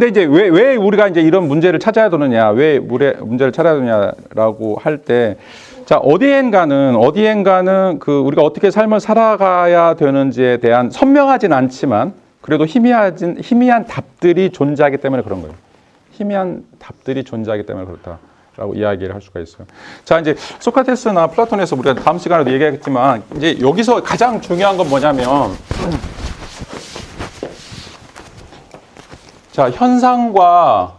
이제 왜 우리가 이제 이런 문제를 찾아야 되느냐, 왜 문제를 찾아야 되느냐라고 할 때, 자, 어디엔가는 우리가 어떻게 삶을 살아가야 되는지에 대한 선명하진 않지만, 그래도 희미한 답들이 존재하기 때문에 그런 거예요. 희미한 답들이 존재하기 때문에 그렇다라고 이야기를 할 수가 있어요. 자, 이제 소크라테스나 플라톤에서 우리가 다음 시간에도 얘기했지만, 이제 여기서 가장 중요한 건 뭐냐면, 자, 현상과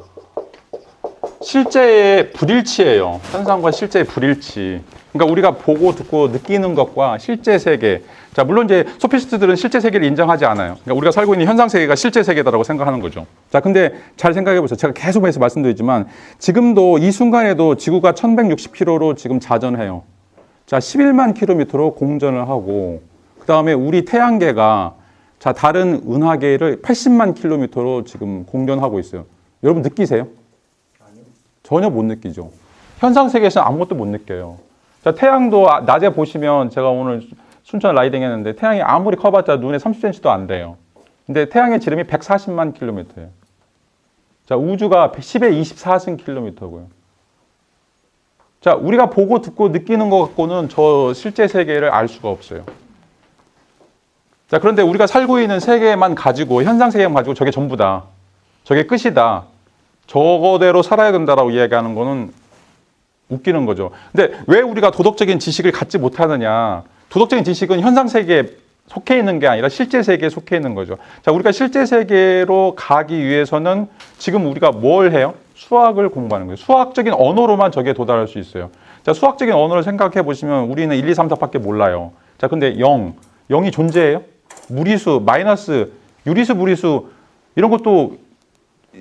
실제의 불일치예요. 현상과 실제의 불일치. 그러니까 우리가 보고 듣고 느끼는 것과 실제 세계. 자, 물론 이제 소피스트들은 실제 세계를 인정하지 않아요. 그러니까 우리가 살고 있는 현상 세계가 실제 세계다라고 생각하는 거죠. 자, 근데 잘 생각해 보세요. 제가 계속해서 말씀드리지만 지금도 이 순간에도 지구가 1160km로 지금 자전해요. 자, 11만 킬로미터로 공전을 하고, 그 다음에 우리 태양계가 자, 다른 은하계를 80만 킬로미터로 지금 공전하고 있어요. 여러분 느끼세요? 전혀 못 느끼죠. 현상 세계에서는 아무것도 못 느껴요. 자, 태양도 낮에 보시면 제가 오늘 순천 라이딩 했는데 태양이 아무리 커봤자 눈에 30cm도 안 돼요. 근데 태양의 지름이 140만 킬로미터예요. 자, 우주가 10의 24승 킬로미터고요. 자, 우리가 보고 듣고 느끼는 것 갖고는 저 실제 세계를 알 수가 없어요. 자, 그런데 우리가 살고 있는 세계만 가지고, 현상 세계만 가지고 저게 전부다, 저게 끝이다, 저거대로 살아야 된다라고 이야기하는 거는 웃기는 거죠. 근데 왜 우리가 도덕적인 지식을 갖지 못하느냐? 도덕적인 지식은 현상 세계에 속해 있는 게 아니라 실제 세계에 속해 있는 거죠. 자, 우리가 실제 세계로 가기 위해서는 지금 우리가 뭘 해요? 수학을 공부하는 거예요. 수학적인 언어로만 저기에 도달할 수 있어요. 자, 수학적인 언어를 생각해 보시면 우리는 1, 2, 3, 4밖에 몰라요. 자, 근데 0이 존재해요? 무리수, 마이너스, 유리수, 무리수 이런 것도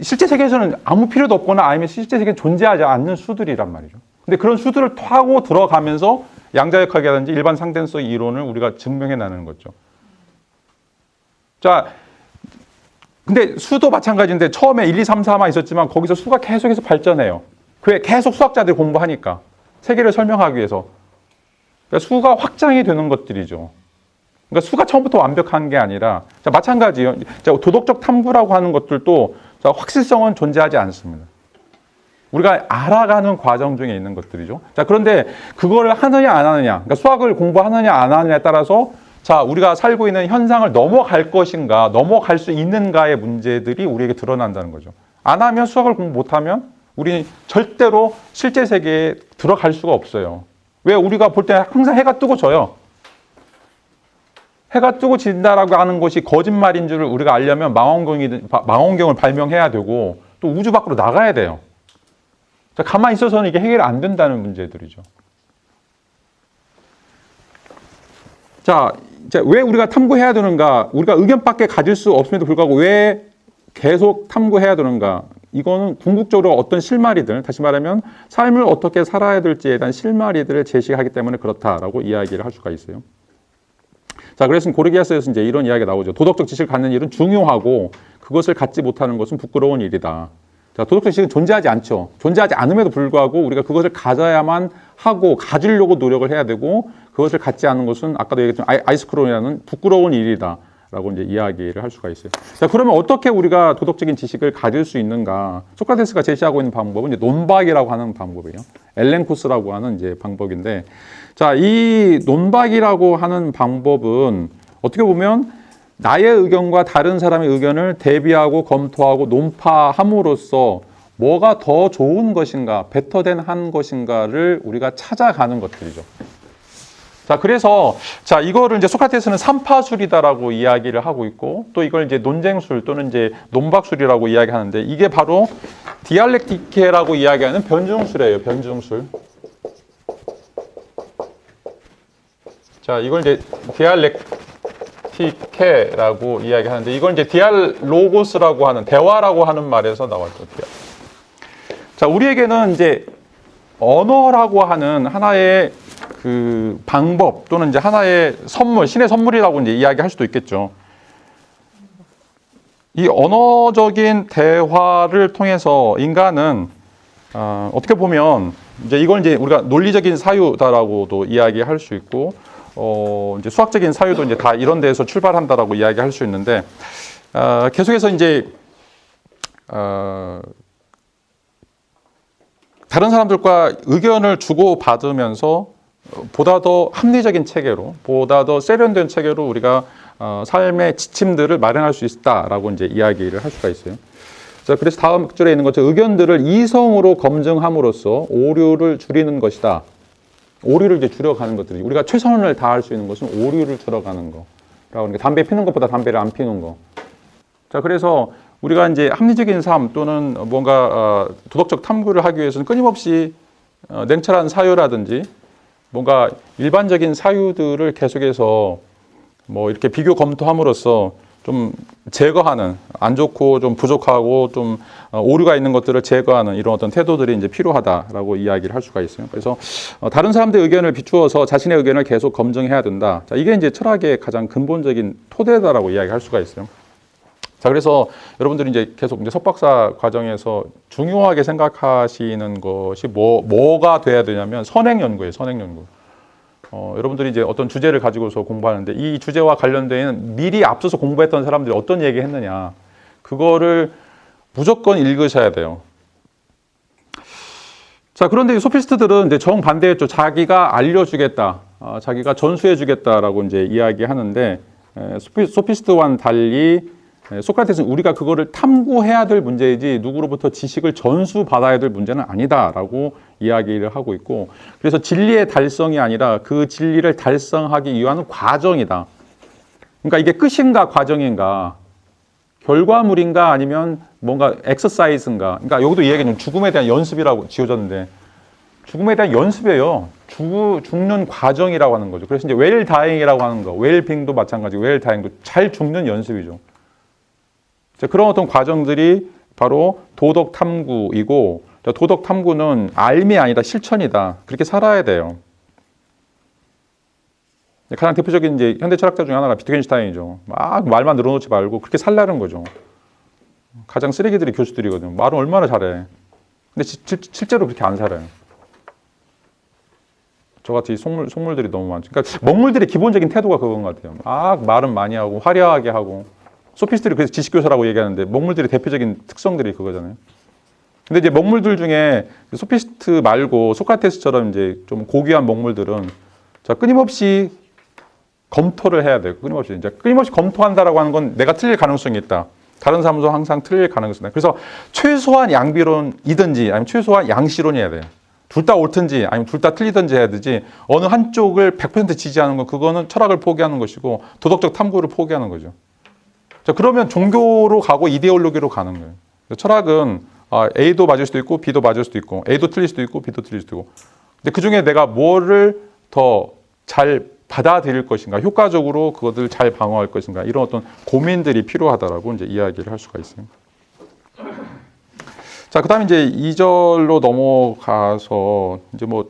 실제 세계에서는 아무 필요도 없거나 아니면 실제 세계에 존재하지 않는 수들이란 말이죠. 근데 그런 수들을 타고 들어가면서 양자역학이라든지 일반 상대성 이론을 우리가 증명해 나가는 거죠. 자, 근데 수도 마찬가지인데 처음에 1, 2, 3, 4만 있었지만 거기서 수가 계속해서 발전해요. 그게 계속 수학자들이 공부하니까 세계를 설명하기 위해서. 그러니까 수가 확장이 되는 것들이죠. 그러니까 수가 처음부터 완벽한 게 아니라, 자, 마찬가지예요. 자, 도덕적 탐구라고 하는 것들도 자, 확실성은 존재하지 않습니다. 우리가 알아가는 과정 중에 있는 것들이죠. 자, 그런데 그거를 하느냐 안 하느냐, 그러니까 수학을 공부하느냐 안 하느냐에 따라서 자, 우리가 살고 있는 현상을 넘어갈 것인가, 넘어갈 수 있는가의 문제들이 우리에게 드러난다는 거죠. 안 하면, 수학을 공부 못하면 우리는 절대로 실제 세계에 들어갈 수가 없어요. 왜? 우리가 볼 때 항상 해가 뜨고 져요. 해가 뜨고 진다라고 하는 것이 거짓말인 줄을 우리가 알려면 망원경을 발명해야 되고 또 우주 밖으로 나가야 돼요. 자, 가만히 있어서는 이게 해결이 안 된다는 문제들이죠. 자, 왜 우리가 탐구해야 되는가? 우리가 의견밖에 가질 수 없음에도 불구하고 왜 계속 탐구해야 되는가? 이거는 궁극적으로 어떤 실마리들, 다시 말하면 삶을 어떻게 살아야 될지에 대한 실마리들을 제시하기 때문에 그렇다라고 이야기를 할 수가 있어요. 자, 그래서 고르기아스에서 이제 이런 이야기가 나오죠. 도덕적 지식을 갖는 일은 중요하고 그것을 갖지 못하는 것은 부끄러운 일이다. 자, 도덕적 지식은 존재하지 않죠. 존재하지 않음에도 불구하고 우리가 그것을 가져야만 하고 가지려고 노력을 해야 되고 그것을 갖지 않은 것은 아까도 얘기했지만 아이스크론이라는 부끄러운 일이다 라고 이제 이야기를 할 수가 있어요. 자, 그러면 어떻게 우리가 도덕적인 지식을 가질 수 있는가? 소크라테스가 제시하고 있는 방법은 이제 논박이라고 하는 방법이에요. 엘렌코스라고 하는 이제 방법인데, 자, 이 논박이라고 하는 방법은 어떻게 보면 나의 의견과 다른 사람의 의견을 대비하고 검토하고 논파함으로써 뭐가 더 좋은 것인가, 베터된 한 것인가를 우리가 찾아가는 것들이죠. 자, 그래서 자, 이거를 이제 소크라테스는 삼파술이다라고 이야기를 하고 있고, 또 이걸 이제 논쟁술 또는 이제 논박술이라고 이야기하는데, 이게 바로 디알렉티케라고 이야기하는 변증술이에요. 변증술. 자, 이걸 이제 디알렉티케라고 이야기하는데, 이걸 이제 디알로고스라고 하는, 대화라고 하는 말에서 나왔죠. 자, 우리에게는 이제 언어라고 하는 하나의 그 방법 또는 이제 하나의 선물, 신의 선물이라고 이제 이야기할 수도 있겠죠. 이 언어적인 대화를 통해서 인간은 어떻게 보면 이제 이걸 이제 우리가 논리적인 사유다라고도 이야기할 수 있고, 이제 수학적인 사유도 이제 다 이런 데에서 출발한다라고 이야기할 수 있는데, 계속해서 이제 다른 사람들과 의견을 주고 받으면서 보다 더 합리적인 체계로, 보다 더 세련된 체계로 우리가 삶의 지침들을 마련할 수 있다라고 이제 이야기를 할 수가 있어요. 자, 그래서 다음 줄에 있는 것처럼 의견들을 이성으로 검증함으로써 오류를 줄이는 것이다. 오류를 이제 줄여가는 것들이 우리가 최선을 다할 수 있는 것은 오류를 줄여가는 거라고 하는 게 담배 피는 것보다 담배를 안 피는 거. 자, 그래서 우리가 이제 합리적인 삶 또는 뭔가 도덕적 탐구를 하기 위해서는 끊임없이 냉철한 사유라든지 뭔가 일반적인 사유들을 계속해서 뭐 이렇게 비교 검토함으로써 좀 제거하는, 안 좋고 좀 부족하고 좀 오류가 있는 것들을 제거하는 이런 어떤 태도들이 이제 필요하다라고 이야기를 할 수가 있어요. 그래서 다른 사람들의 의견을 비추어서 자신의 의견을 계속 검증해야 된다. 자, 이게 이제 철학의 가장 근본적인 토대다라고 이야기할 수가 있어요. 자, 그래서 여러분들이 이제 계속 이제 석박사 과정에서 중요하게 생각하시는 것이 뭐가 돼야 되냐면 선행 연구예요. 선행 연구. 여러분들이 이제 어떤 주제를 가지고서 공부하는데 이 주제와 관련된 미리 앞서서 공부했던 사람들이 어떤 얘기 했느냐. 그거를 무조건 읽으셔야 돼요. 자, 그런데 이 소피스트들은 이제 정반대였죠. 자기가 알려주겠다. 자기가 전수해주겠다라고 이제 이야기하는데 소피스트와는 달리 소크라테스는 우리가 그거를 탐구해야 될 문제이지 누구로부터 지식을 전수받아야 될 문제는 아니다라고 이야기를 하고 있고, 그래서 진리의 달성이 아니라 그 진리를 달성하기 위한 과정이다. 그러니까 이게 끝인가 과정인가, 결과물인가 아니면 뭔가 엑서사이즈인가. 그러니까 여기도 이 얘기는 죽음에 대한 연습이라고 지어졌는데 죽음에 대한 연습이에요. 죽는 과정이라고 하는 거죠. 그래서 이제 웰다잉이라고 하는 거, 웰빙도 마찬가지고 웰다잉도 잘 죽는 연습이죠. 그런 어떤 과정들이 바로 도덕 탐구이고, 도덕 탐구는 알미 아니다, 실천이다. 그렇게 살아야 돼요. 가장 대표적인 이제 현대 철학자 중에 하나가 비트겐슈타인이죠. 막 말만 늘어놓지 말고 그렇게 살라는 거죠. 가장 쓰레기들이 교수들이거든요. 말은 얼마나 잘해. 근데 실제로 그렇게 안 살아요. 저같이 속물들이 너무 많죠. 그러니까 먹물들의 기본적인 태도가 그건 것 같아요. 막 말은 많이 하고 화려하게 하고. 소피스트들이 그래서 지식교사라고 얘기하는데 먹물들의 대표적인 특성들이 그거잖아요. 근데 이제 먹물들 중에 소피스트 말고 소크라테스처럼 이제 좀 고귀한 먹물들은 자, 끊임없이 검토를 해야 돼요. 끊임없이 검토한다라고 하는 건 내가 틀릴 가능성이 있다. 다른 사람도 항상 틀릴 가능성이 있다. 그래서 최소한 양비론이든지 아니면 최소한 양시론이어야 돼요. 둘 다 옳든지 아니면 둘 다 틀리든지 해야 되지, 어느 한쪽을 100% 지지하는 건 그거는 철학을 포기하는 것이고 도덕적 탐구를 포기하는 거죠. 자, 그러면 종교로 가고 이데올로기로 가는 거예요. 철학은 A도 맞을 수도 있고 B도 맞을 수도 있고 A도 틀릴 수도 있고 B도 틀릴 수도 있고, 근데 그중에 내가 뭐를 더 잘 받아들일 것인가, 효과적으로 그것을 잘 방어할 것인가, 이런 어떤 고민들이 필요하다라고 이제 이야기를 할 수가 있어요. 자, 그다음에 이제 2절로 넘어가서 이제 뭐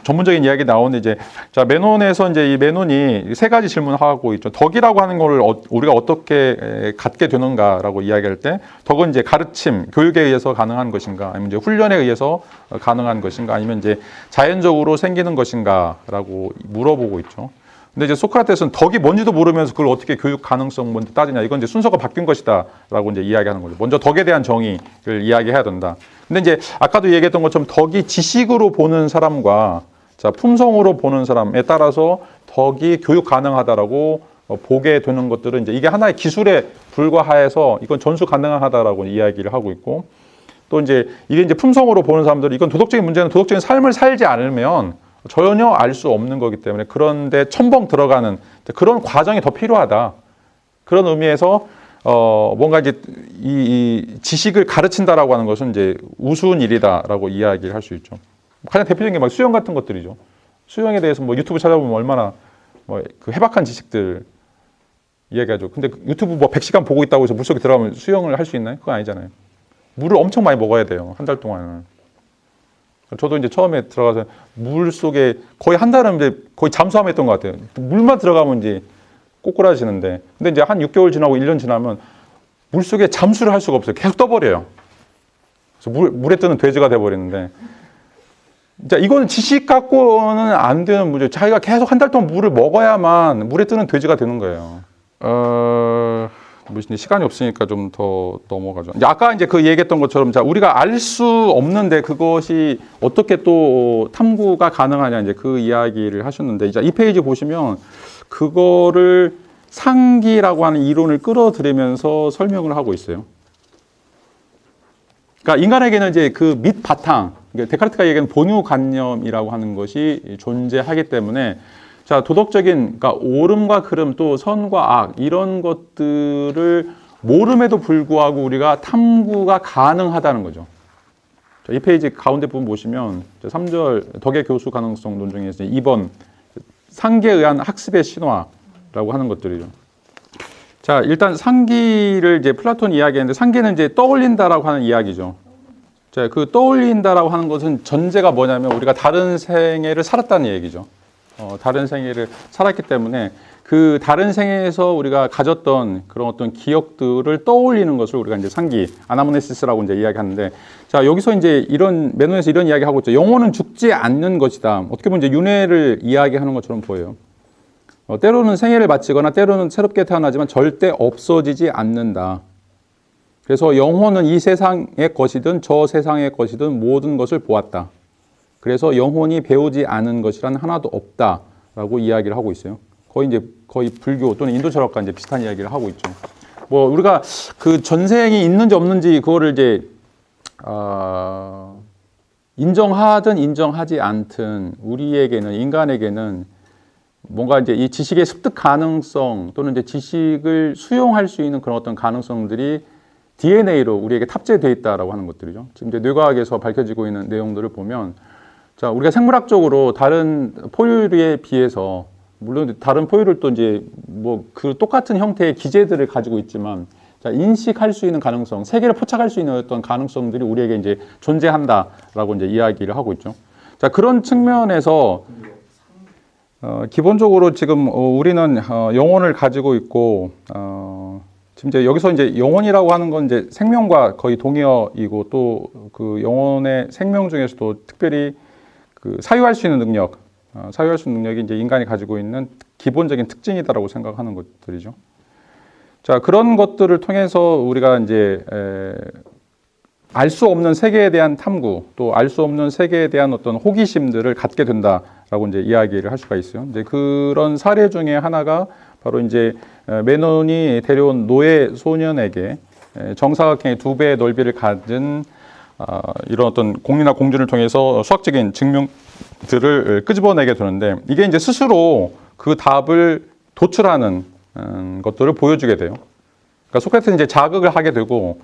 전문적인 이야기 나오는데 이제 자, 메논에서 이제 이 메논이 세 가지 질문하고 있죠. 덕이라고 하는 걸 우리가 어떻게 갖게 되는가라고 이야기할 때 덕은 이제 가르침, 교육에 의해서 가능한 것인가, 아니면 이제 훈련에 의해서 가능한 것인가, 아니면 이제 자연적으로 생기는 것인가라고 물어보고 있죠. 근데 이제 소크라테스는 덕이 뭔지도 모르면서 그걸 어떻게 교육 가능성 먼저 따지냐, 이건 이제 순서가 바뀐 것이다라고 이제 이야기하는 거죠. 먼저 덕에 대한 정의를 이야기해야 된다. 근데 이제 아까도 얘기했던 것처럼 덕이 지식으로 보는 사람과 자, 품성으로 보는 사람에 따라서 덕이 교육 가능하다라고 보게 되는 것들은 이제 이게 하나의 기술에 불과해서 이건 전수 가능하다라고 이야기를 하고 있고, 또 이제 이게 이제 품성으로 보는 사람들은 이건 도덕적인 문제는 도덕적인 삶을 살지 않으면 전혀 알 수 없는 거기 때문에 그런데 첨벙 들어가는 그런 과정이 더 필요하다. 그런 의미에서 뭔가 이제 이 지식을 가르친다라고 하는 것은 이제 우스운 일이다라고 이야기를 할 수 있죠. 가장 대표적인 게 막 수영 같은 것들이죠. 수영에 대해서 뭐 유튜브 찾아보면 얼마나 뭐 그 해박한 지식들 이야기하죠. 근데 유튜브 뭐 100시간 보고 있다고 해서 물속에 들어가면 수영을 할 수 있나요? 그건 아니잖아요. 물을 엄청 많이 먹어야 돼요. 한 달 동안은. 저도 이제 처음에 들어가서 물 속에 거의 한 달은 이제 거의 잠수함했던 것 같아요. 물만 들어가면 이제 꼬꾸라지는데, 근데 이제 한 6개월 지나고 1년 지나면 물 속에 잠수를 할 수가 없어요. 계속 떠버려요. 그래서 물에 뜨는 돼지가 돼버리는데, 자, 이거는 지식 갖고는 안 되는 문제예요. 자기가 계속 한 달 동안 물을 먹어야만 물에 뜨는 돼지가 되는 거예요. 무슨 시간이 없으니까 좀 더 넘어가죠. 이제 아까 이제 그 얘기했던 것처럼 자 우리가 알 수 없는데 그것이 어떻게 또 탐구가 가능하냐 이제 그 이야기를 하셨는데 이제 이 페이지 보시면 그거를 상기라고 하는 이론을 끌어들이면서 설명을 하고 있어요. 그러니까 인간에게는 이제 그 밑바탕, 그러니까 데카르트가 얘기하는 본유관념이라고 하는 것이 존재하기 때문에 자 도덕적인 그러니까 옳음과 그름 또 선과 악 이런 것들을 모름에도 불구하고 우리가 탐구가 가능하다는 거죠. 자, 이 페이지 가운데 부분 보시면 3절 덕의 교수 가능성 논중에서 2번 상기에 의한 학습의 신화라고 하는 것들이죠. 자, 일단 상기를 이제 플라톤이 이야기했는데 상기는 이제 떠올린다라고 하는 이야기죠. 자, 그 떠올린다라고 하는 것은 전제가 뭐냐면 우리가 다른 생애를 살았다는 얘기죠. 다른 생애를 살았기 때문에 그 다른 생애에서 우리가 가졌던 그런 어떤 기억들을 떠올리는 것을 우리가 이제 상기, 아나모네시스라고 이제 이야기하는데 자, 여기서 이제 이런 메논에서 이런 이야기 하고 있죠. 영혼은 죽지 않는 것이다. 어떻게 보면 이제 윤회를 이야기하는 것처럼 보여요. 때로는 생애를 마치거나 때로는 새롭게 태어나지만 절대 없어지지 않는다. 그래서 영혼은 이 세상의 것이든 저 세상의 것이든 모든 것을 보았다. 그래서 영혼이 배우지 않은 것이란 하나도 없다라고 이야기를 하고 있어요. 거의 불교 또는 인도 철학과 이제 비슷한 이야기를 하고 있죠. 뭐 우리가 그 전생이 있는지 없는지 그거를 이제 인정하든 인정하지 않든 우리에게는 인간에게는 뭔가 이제 이 지식의 습득 가능성 또는 이제 지식을 수용할 수 있는 그런 어떤 가능성들이 DNA로 우리에게 탑재되어 있다라고 하는 것들이죠. 지금 이제 뇌과학에서 밝혀지고 있는 내용들을 보면 자, 우리가 생물학적으로 다른 포유류에 비해서 물론 다른 포유류도 이제 뭐 그 똑같은 형태의 기제들을 가지고 있지만 자, 인식할 수 있는 가능성, 세계를 포착할 수 있는 어떤 가능성들이 우리에게 이제 존재한다라고 이제 이야기를 하고 있죠. 자, 그런 측면에서 기본적으로 지금 우리는 영혼을 가지고 있고 지금 이제 여기서 이제 영혼이라고 하는 건 이제 생명과 거의 동의어이고 또 그 영혼의 생명 중에서도 특별히 그 사유할 수 있는 능력, 사유할 수 있는 능력이 이제 인간이 가지고 있는 기본적인 특징이다라고 생각하는 것들이죠. 자, 그런 것들을 통해서 우리가 이제 알 수 없는 세계에 대한 탐구, 또 알 수 없는 세계에 대한 어떤 호기심들을 갖게 된다라고 이제 이야기를 할 수가 있어요. 이제 그런 사례 중에 하나가 바로 이제 메논이 데려온 노예 소년에게 정사각형의 2배의 넓이를 가진 이런 어떤 공리나 공준을 통해서 수학적인 증명들을 끄집어내게 되는데 이게 이제 스스로 그 답을 도출하는 것들을 보여주게 돼요. 그러니까 소크라테스는 이제 자극을 하게 되고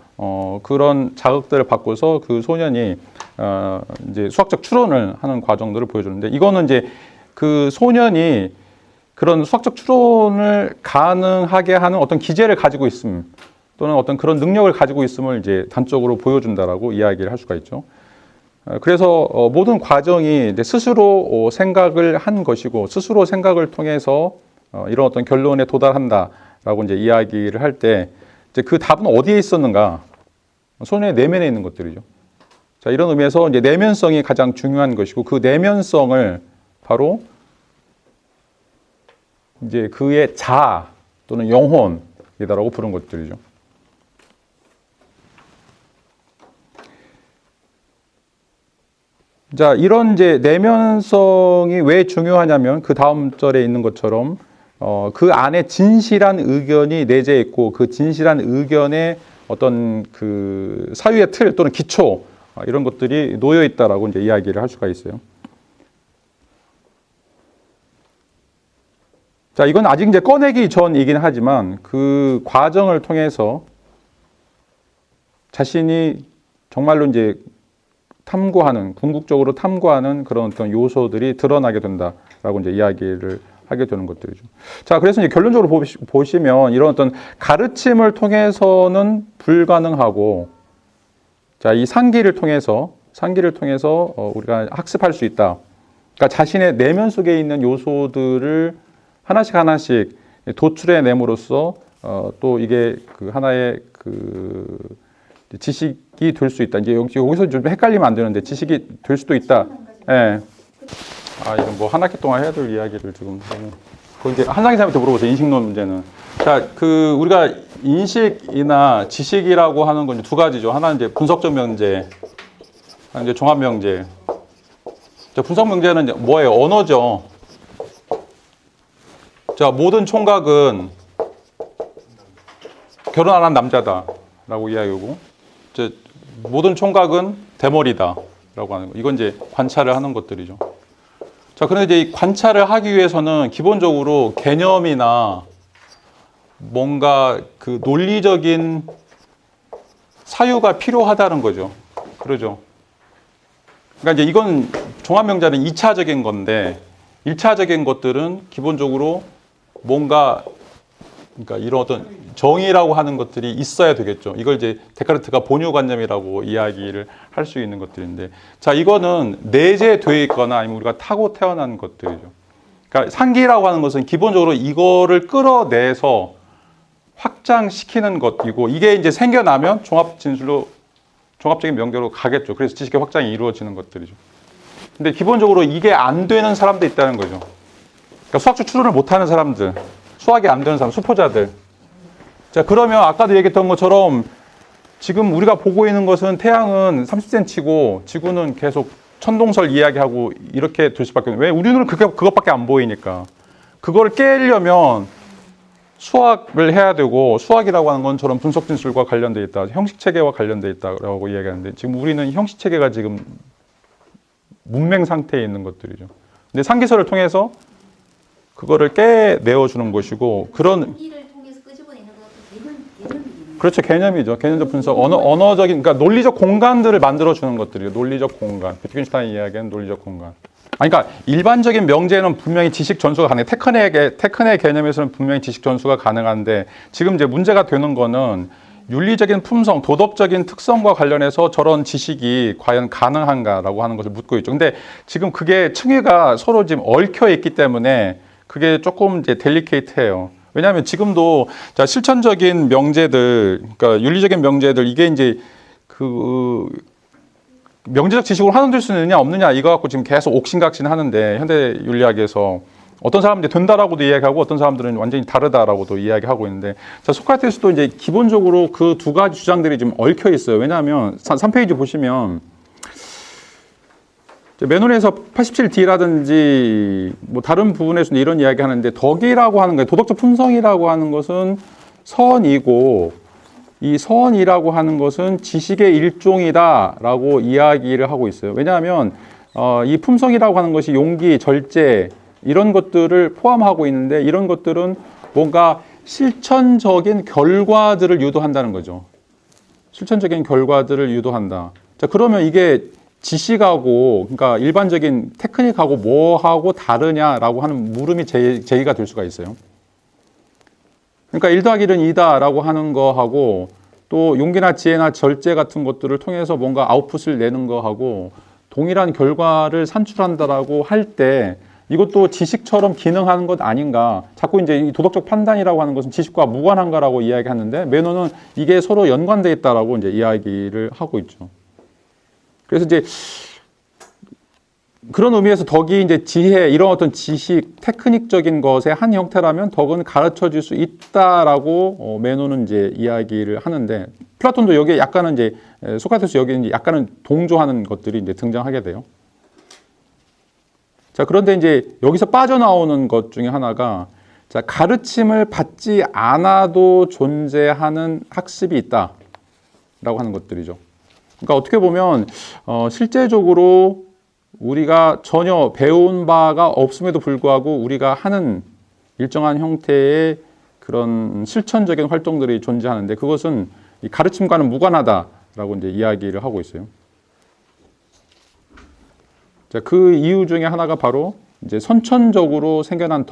그런 자극들을 받고서 그 소년이 이제 수학적 추론을 하는 과정들을 보여주는데 이거는 이제 그 소년이 그런 수학적 추론을 가능하게 하는 어떤 기제를 가지고 있음 또는 어떤 그런 능력을 가지고 있음을 이제 단적으로 보여준다라고 이야기를 할 수가 있죠. 그래서 모든 과정이 이제 스스로 생각을 한 것이고 스스로 생각을 통해서 이런 어떤 결론에 도달한다라고 이제 이야기를 할 때 이제 그 답은 어디에 있었는가? 소년의 내면에 있는 것들이죠. 자, 이런 의미에서 이제 내면성이 가장 중요한 것이고 그 내면성을 바로 이제 그의 자아 또는 영혼이다라고 부른 것들이죠. 자, 이런 이제 내면성이 왜 중요하냐면 그 다음 절에 있는 것처럼 그 안에 진실한 의견이 내재해 있고 그 진실한 의견의 어떤 그 사유의 틀 또는 기초 이런 것들이 놓여 있다라고 이제 이야기를 할 수가 있어요. 자, 이건 아직 이제 꺼내기 전이긴 하지만 그 과정을 통해서 자신이 정말로 이제 탐구하는, 궁극적으로 탐구하는 그런 어떤 요소들이 드러나게 된다라고 이제 이야기를 하게 되는 것들이죠. 자, 그래서 이제 결론적으로 보시면 이런 어떤 가르침을 통해서는 불가능하고, 자, 이 상기를 통해서 우리가 학습할 수 있다. 그러니까 자신의 내면 속에 있는 요소들을 하나씩 도출해 내므로써 또 이게 그 하나의 그 지식이 될 수 있다. 이제 여기서 좀 헷갈리면 안 되는데 지식이 될 수도 있다. 예. 이건 뭐 한 학기 동안 해야 될 이야기를 지금. 그 이제 한상희 사람한테 물어보세요. 인식론 문제는. 자, 그 우리가 인식이나 지식이라고 하는 건 두 가지죠. 하나는 이제 분석적 명제, 하나는 이제 종합 명제. 자, 분석 명제는 이제 뭐예요? 언어죠. 자, 모든 총각은 결혼 안 한 남자다라고 이야기하고, 이제 모든 총각은 대머리다라고 하는 거. 이건 이제 관찰을 하는 것들이죠. 자, 그런데 이제 이 관찰을 하기 위해서는 기본적으로 개념이나 뭔가 그 논리적인 사유가 필요하다는 거죠. 그러죠. 그러니까 이제 이건 종합명제는 2차적인 건데 1차적인 것들은 기본적으로 뭔가 그러니까 이런 어떤 정의라고 하는 것들이 있어야 되겠죠. 이걸 이제 데카르트가 본유관념이라고 이야기를 할 수 있는 것들인데, 자, 이거는 내재되어 있거나 아니면 우리가 타고 태어난 것들이죠. 그러니까 상기라고 하는 것은 기본적으로 이거를 끌어내서 확장시키는 것이고, 이게 이제 생겨나면 종합 진술로 종합적인 명제로 가겠죠. 그래서 지식의 확장이 이루어지는 것들이죠. 근데 기본적으로 이게 안 되는 사람도 있다는 거죠. 그러니까 수학적 추론을 못하는 사람들, 수학이 안 되는 사람, 수포자들. 자, 그러면 아까도 얘기했던 것처럼 지금 우리가 보고 있는 것은 태양은 30cm고 지구는 계속 천동설 이야기하고 이렇게 될 수밖에 없는. 왜? 우리 눈은 그것밖에 안 보이니까. 그걸 깨려면 수학을 해야 되고, 수학이라고 하는 건 저런 분석 진술과 관련돼 있다, 형식 체계와 관련돼 있다라고 이야기하는데, 지금 우리는 형식 체계가 지금 문맹 상태에 있는 것들이죠. 근데 상기설을 통해서 그거를 깨내어 주는 것이고, 그런 상기를 통해서 끄집어내는 것도 개념이겠네요. 그렇죠. 개념이죠. 개념적 분석, 언어적인, 그러니까 논리적 공간들을 만들어 주는 것들이에요. 논리적 공간. 비트겐슈타인이 이야기하는 논리적 공간. 아니, 그러니까 일반적인 명제는 분명히 지식 전수가 가능해. 테크닉의 개념에서는 분명히 지식 전수가 가능한데, 지금 이제 문제가 되는 거는 윤리적인 품성, 도덕적인 특성과 관련해서 저런 지식이 과연 가능한가라고 하는 것을 묻고 있죠. 근데 지금 그게 층위가 서로 지금 얽혀 있기 때문에 그게 조금 이제 델리케이트해요. 왜냐하면 지금도 자, 실천적인 명제들, 그러니까 윤리적인 명제들, 이게 이제 그 명제적 지식으로 환원될 수 있느냐 없느냐 이거 갖고 지금 계속 옥신각신 하는데, 현대 윤리학에서 어떤 사람들이 된다라고도 이야기하고 어떤 사람들은 완전히 다르다라고도 이야기하고 있는데, 자, 소크라테스도 이제 기본적으로 그 두 가지 주장들이 좀 얽혀 있어요. 왜냐하면 3페이지 보시면 메논에서 87D라든지 뭐 다른 부분에서는 이런 이야기 하는데, 덕이라고 하는 거예요. 도덕적 품성이라고 하는 것은 선이고, 이 선이라고 하는 것은 지식의 일종이다라고 이야기를 하고 있어요. 왜냐하면 이 품성이라고 하는 것이 용기, 절제 이런 것들을 포함하고 있는데, 이런 것들은 뭔가 실천적인 결과들을 유도한다는 거죠. 실천적인 결과들을 유도한다. 자, 그러면 이게 지식하고, 그러니까 일반적인 테크닉하고 뭐하고 다르냐라고 하는 물음이 제기가 될 수가 있어요. 그러니까 1 더하기 1은 2다라고 하는 거하고, 또 용기나 지혜나 절제 같은 것들을 통해서 뭔가 아웃풋을 내는 거하고 동일한 결과를 산출한다라고 할 때, 이것도 지식처럼 기능하는 것 아닌가. 자꾸 이제 이 도덕적 판단이라고 하는 것은 지식과 무관한가라고 이야기하는데, 메논은 이게 서로 연관되어 있다라고 이제 이야기를 하고 있죠. 그래서 이제 그런 의미에서 덕이 이제 지혜, 이런 어떤 지식, 테크닉적인 것의 한 형태라면 덕은 가르쳐 줄 수 있다라고 메논은 이제 이야기를 하는데, 플라톤도 여기에 약간은 이제 소크라테스 여기에 이제 약간은 동조하는 것들이 이제 등장하게 돼요. 자, 그런데 이제 여기서 빠져나오는 것 중에 하나가, 자, 가르침을 받지 않아도 존재하는 학습이 있다라고 하는 것들이죠. 그러니까 어떻게 보면 실제적으로 우리가 전혀 배운 바가 없음에도 불구하고 우리가 하는 일정한 형태의 그런 실천적인 활동들이 존재하는데, 그것은 이 가르침과는 무관하다라고 이제 이야기를 하고 있어요. 자, 그 이유 중에 하나가 바로 이제 선천적으로 생겨난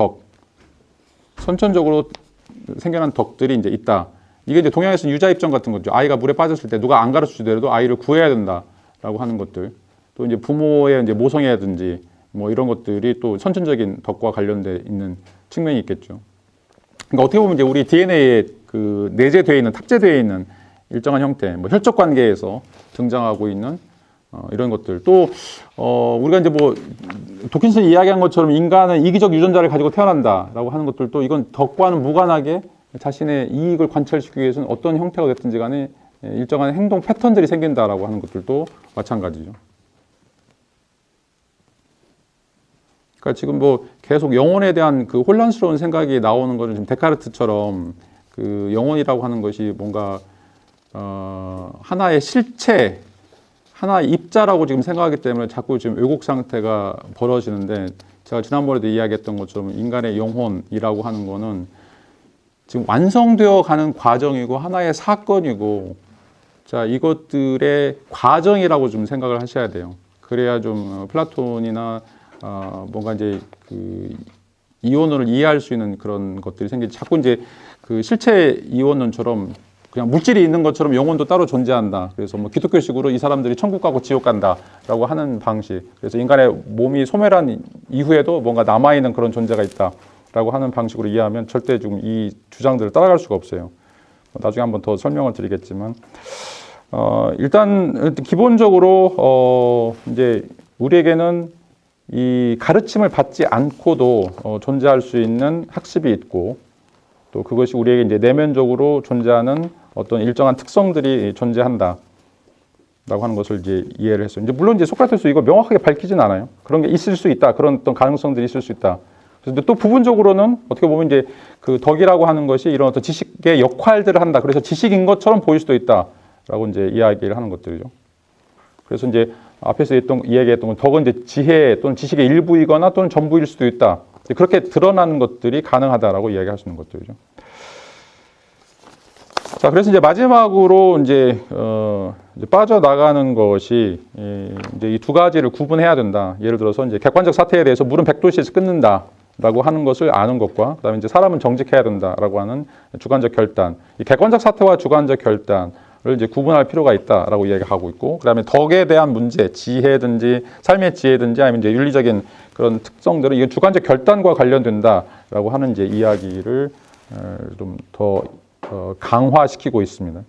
덕들이 이제 있다. 이게 이제 동양에서는 유자 입장 같은 거죠. 아이가 물에 빠졌을 때 누가 안 가르쳐 주더라도 아이를 구해야 된다라고 하는 것들. 또 이제 부모의 이제 모성애라든지 뭐 이런 것들이 또 선천적인 덕과 관련돼 있는 측면이 있겠죠. 그러니까 어떻게 보면 이제 우리 DNA에 그 내재되어 있는, 탑재되어 있는 일정한 형태, 뭐 혈적 관계에서 등장하고 있는 이런 것들. 또 우리가 이제 뭐 도킨슨이 이야기한 것처럼 인간은 이기적 유전자를 가지고 태어난다라고 하는 것들도, 이건 덕과는 무관하게 자신의 이익을 관철시키기 위해서는 어떤 형태가 됐든지 간에 일정한 행동 패턴들이 생긴다라고 하는 것들도 마찬가지죠. 그러니까 지금 뭐 계속 영혼에 대한 그 혼란스러운 생각이 나오는 거는 지금 데카르트처럼 그 영혼이라고 하는 것이 뭔가 하나의 실체, 하나의 입자라고 지금 생각하기 때문에 자꾸 지금 왜곡 상태가 벌어지는데, 제가 지난번에도 이야기했던 것처럼 인간의 영혼이라고 하는 거는 지금 완성되어 가는 과정이고 하나의 사건이고, 자, 이것들의 과정이라고 좀 생각을 하셔야 돼요. 그래야 좀 플라톤이나 뭔가 이제 그 이원론을 이해할 수 있는 그런 것들이 생기지. 자꾸 이제 그 실체 이원론처럼 그냥 물질이 있는 것처럼 영혼도 따로 존재한다. 그래서 뭐 기독교식으로 이 사람들이 천국 가고 지옥 간다라고 하는 방식. 그래서 인간의 몸이 소멸한 이후에도 뭔가 남아있는 그런 존재가 있다라고 하는 방식으로 이해하면 절대 지금 이 주장들을 따라갈 수가 없어요. 나중에 한번 더 설명을 드리겠지만, 일단 기본적으로 이제 우리에게는 이 가르침을 받지 않고도 존재할 수 있는 학습이 있고, 또 그것이 우리에게 이제 내면적으로 존재하는 어떤 일정한 특성들이 존재한다 라고 하는 것을 이제 이해를 했어요. 이제 물론 이제 소크라테스 이거 명확하게 밝히진 않아요. 그런 게 있을 수 있다, 그런 어떤 가능성들이 있을 수 있다. 그런데 또 부분적으로는 어떻게 보면 이제 그 덕이라고 하는 것이 이런 어떤 지식의 역할들을 한다. 그래서 지식인 것처럼 보일 수도 있다라고 이제 이야기를 하는 것들이죠. 그래서 이제 앞에서 이야기했던 건 덕은 이제 지혜 또는 지식의 일부이거나 또는 전부일 수도 있다. 그렇게 드러나는 것들이 가능하다라고 이야기할 수 있는 것들이죠. 자, 그래서 이제 마지막으로 이제 빠져나가는 것이 이제 이 두 가지를 구분해야 된다. 예를 들어서 이제 객관적 사태에 대해서 물은 100도씨에서 끓는다라고 하는 것을 아는 것과, 그다음에 이제 사람은 정직해야 된다라고 하는 주관적 결단. 이 객관적 사태와 주관적 결단을 이제 구분할 필요가 있다라고 이야기하고 있고, 그다음에 덕에 대한 문제, 지혜든지 삶의 지혜든지 아니면 이제 윤리적인 그런 특성들은 이게 주관적 결단과 관련된다라고 하는 이제 이야기를 좀 더 강화시키고 있습니다.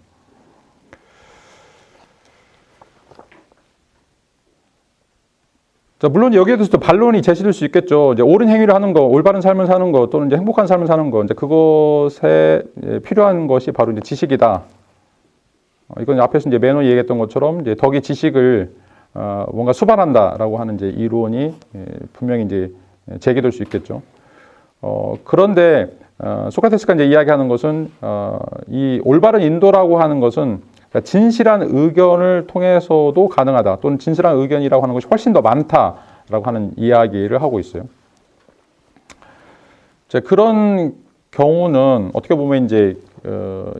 자, 물론 여기에 대해서도 반론이 제시될 수 있겠죠. 이제 옳은 행위를 하는 거, 올바른 삶을 사는 거, 또는 이제 행복한 삶을 사는 거, 이제 그것에 필요한 것이 바로 이제 지식이다. 이건 앞에서 이제 매너 얘기했던 것처럼 이제 덕이 지식을 뭔가 수반한다라고 하는 이제 이론이 분명히 이제 제기될 수 있겠죠. 그런데 소크라테스가 이제 이야기하는 것은 이 올바른 인도라고 하는 것은 진실한 의견을 통해서도 가능하다, 또는 진실한 의견이라고 하는 것이 훨씬 더 많다라고 하는 이야기를 하고 있어요. 자, 그런 경우는 어떻게 보면 이제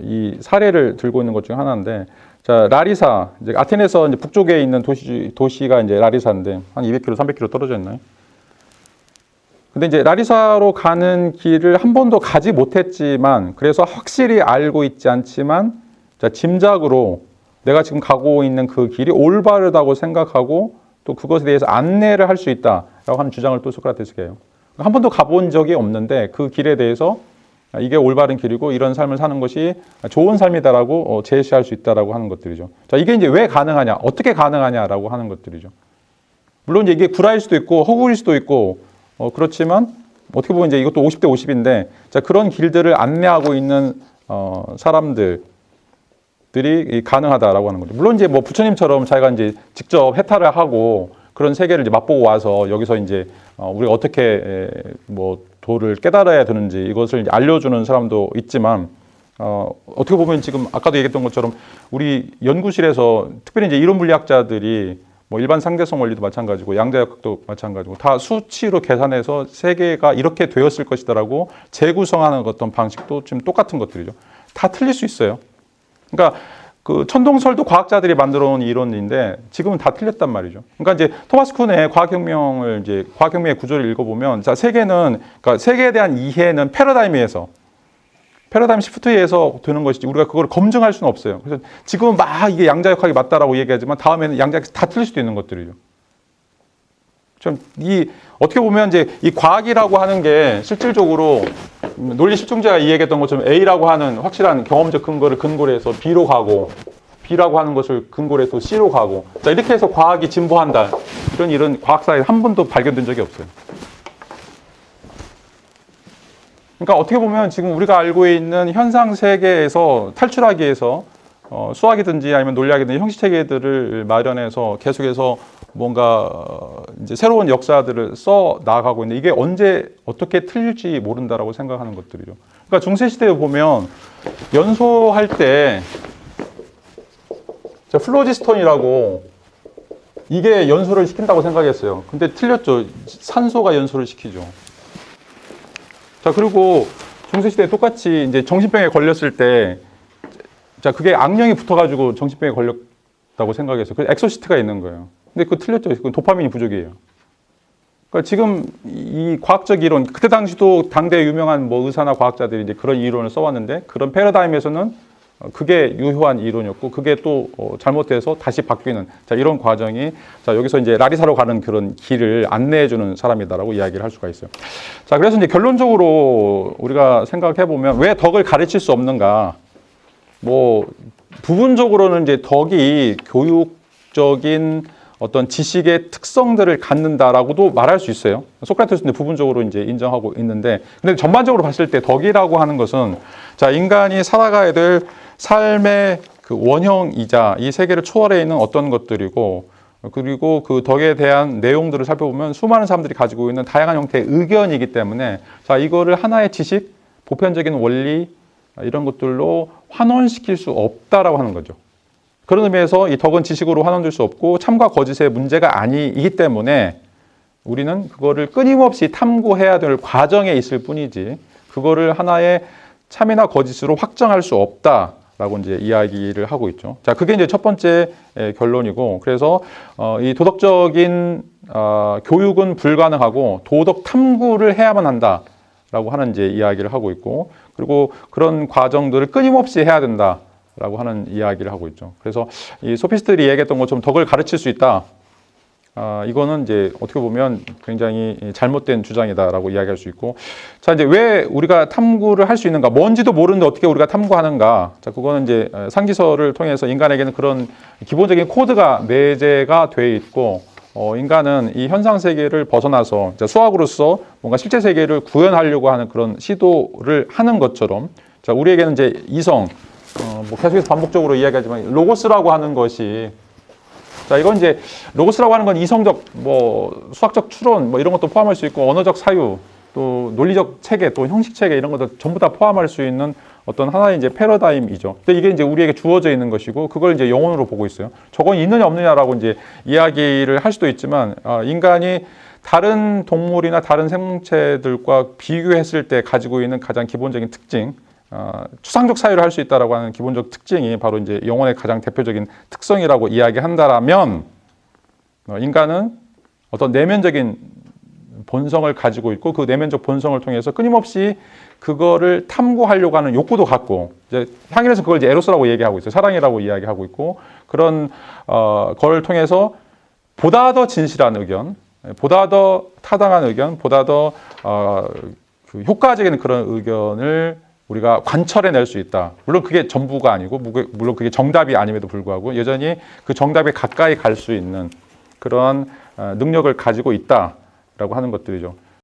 이 사례를 들고 있는 것 중에 하나인데, 자, 라리사, 이제 아테네에서 이제 북쪽에 있는 도시가 이제 라리사인데 한 200km, 300km 떨어져 있나요? 근데 이제 라리사로 가는 길을 한 번도 가지 못했지만, 그래서 확실히 알고 있지 않지만, 자, 짐작으로 내가 지금 가고 있는 그 길이 올바르다고 생각하고 또 그것에 대해서 안내를 할 수 있다라고 하는 주장을 또 소크라테스가 해요. 한 번도 가본 적이 없는데 그 길에 대해서 이게 올바른 길이고 이런 삶을 사는 것이 좋은 삶이다라고 제시할 수 있다라고 하는 것들이죠. 자, 이게 이제 왜 가능하냐, 어떻게 가능하냐라고 하는 것들이죠. 물론 이게 구라일 수도 있고 허구일 수도 있고 그렇지만 어떻게 보면 이제 이것도 50대 50인데, 자, 그런 길들을 안내하고 있는 사람들이 가능하다라고 하는 거죠. 물론 이제 뭐 부처님처럼 자기가 이제 직접 해탈을 하고 그런 세계를 이제 맛보고 와서 여기서 이제 우리가 어떻게 뭐 도를 깨달아야 되는지 이것을 이제 알려주는 사람도 있지만, 어떻게 보면 지금 아까도 얘기했던 것처럼 우리 연구실에서 특별히 이제 이론 물리학자들이 뭐 일반 상대성 원리도 마찬가지고 양자역학도 마찬가지고 다 수치로 계산해서 세계가 이렇게 되었을 것이다라고 재구성하는 어떤 방식도 지금 똑같은 것들이죠. 다 틀릴 수 있어요. 그러니까 그 천동설도 과학자들이 만들어 온 이론인데 지금은 다 틀렸단 말이죠. 그러니까 이제 토마스 쿤의 과학혁명의 구조를 읽어보면, 자, 그러니까 세계에 대한 이해는 패러다임 시프트에서 되는 것이지 우리가 그걸 검증할 수는 없어요. 그래서 지금은 막 이게 양자역학이 맞다라고 얘기하지만 다음에는 양자역학이 다 틀릴 수도 있는 것들이죠. 좀 어떻게 보면 이제 이 과학이라고 하는 게 실질적으로 논리 실증자가 이야기했던 것처럼 A라고 하는 확실한 경험적 근거를 근거로 해서 B로 가고, B라고 하는 것을 근거로 해서 C로 가고, 자, 이렇게 해서 과학이 진보한다, 이런 과학사에 한 번도 발견된 적이 없어요. 그러니까 어떻게 보면 지금 우리가 알고 있는 현상 세계에서 탈출하기 위해서 수학이든지 아니면 논리학이든지 형식 체계들을 마련해서 계속해서 뭔가 이제 새로운 역사들을 써 나가고 있는데 이게 언제 어떻게 틀릴지 모른다라고 생각하는 것들이죠. 그러니까 중세 시대에 보면 연소할 때 플로지스톤이라고 이게 연소를 시킨다고 생각했어요. 근데 틀렸죠. 산소가 연소를 시키죠. 자, 그리고 중세시대에 똑같이 이제 정신병에 걸렸을 때, 자, 그게 악령이 붙어가지고 정신병에 걸렸다고 생각했어요. 그래서 엑소시트가 있는 거예요. 근데 그거 틀렸죠. 그건 도파민이 부족이에요. 그러니까 지금 이 과학적 이론, 그때 당시도 당대 유명한 뭐 의사나 과학자들이 이제 그런 이론을 써왔는데, 그런 패러다임에서는 그게 유효한 이론이었고, 그게 또 잘못돼서 다시 바뀌는, 자, 이런 과정이, 자, 여기서 이제 라리사로 가는 그런 길을 안내해주는 사람이다라고 이야기를 할 수가 있어요. 자, 그래서 이제 결론적으로 우리가 생각해 보면 왜 덕을 가르칠 수 없는가? 뭐, 부분적으로는 이제 덕이 교육적인 어떤 지식의 특성들을 갖는다라고도 말할 수 있어요. 소크라테스는 부분적으로 이제 인정하고 있는데, 근데 전반적으로 봤을 때 덕이라고 하는 것은, 자, 인간이 살아가야 될 삶의 그 원형이자 이 세계를 초월해 있는 어떤 것들이고, 그리고 그 덕에 대한 내용들을 살펴보면 수많은 사람들이 가지고 있는 다양한 형태의 의견이기 때문에, 자, 이거를 하나의 지식, 보편적인 원리, 이런 것들로 환원시킬 수 없다라고 하는 거죠. 그런 의미에서 이 덕은 지식으로 환원될 수 없고 참과 거짓의 문제가 아니기 때문에 우리는 그거를 끊임없이 탐구해야 될 과정에 있을 뿐이지 그거를 하나의 참이나 거짓으로 확정할 수 없다라고 이제 이야기를 하고 있죠. 자, 그게 이제 첫 번째 결론이고, 그래서 이 도덕적인 교육은 불가능하고 도덕 탐구를 해야만 한다라고 하는 이제 이야기를 하고 있고, 그리고 그런 과정들을 끊임없이 해야 된다. 라고 하는 이야기를 하고 있죠. 그래서 이 소피스트들이 얘기했던 것처럼 덕을 가르칠 수 있다. 이거는 이제 어떻게 보면 굉장히 잘못된 주장이다라고 이야기할 수 있고, 자, 이제 왜 우리가 탐구를 할 수 있는가? 뭔지도 모르는데 어떻게 우리가 탐구하는가? 자, 그거는 이제 상기설을 통해서 인간에게는 그런 기본적인 코드가 내재가 돼 있고, 인간은 이 현상 세계를 벗어나서 수학으로서 뭔가 실제 세계를 구현하려고 하는 그런 시도를 하는 것처럼, 자, 우리에게는 이제 이성, 뭐 계속해서 반복적으로 이야기하지만 로고스라고 하는 것이, 자, 이건 이제 로고스라고 하는 건 이성적 뭐 수학적 추론 뭐 이런 것도 포함할 수 있고, 언어적 사유, 또 논리적 체계, 또 형식 체계 이런 것도 전부 다 포함할 수 있는 어떤 하나의 이제 패러다임이죠. 근데 이게 이제 우리에게 주어져 있는 것이고, 그걸 이제 영혼으로 보고 있어요. 저건 있느냐 없느냐라고 이제 이야기를 할 수도 있지만, 인간이 다른 동물이나 다른 생물체들과 비교했을 때 가지고 있는 가장 기본적인 특징, 추상적 사유를 할 수 있다라고 하는 기본적 특징이 바로 이제 영혼의 가장 대표적인 특성이라고 이야기한다라면, 인간은 어떤 내면적인 본성을 가지고 있고, 그 내면적 본성을 통해서 끊임없이 그거를 탐구하려고 하는 욕구도 갖고, 이제 향일에서 그걸 이제 에로스라고 얘기하고 있어요. 사랑이라고 이야기하고 있고, 그런 걸 통해서 보다 더 진실한 의견, 보다 더 타당한 의견, 보다 더 그 효과적인 그런 의견을 우리가 관철해낼 수 있다. 물론 그게 전부가 아니고, 물론 그게 정답이 아님에도 불구하고 여전히 그 정답에 가까이 갈 수 있는 그런 능력을 가지고 있다라고 하는 것들이죠.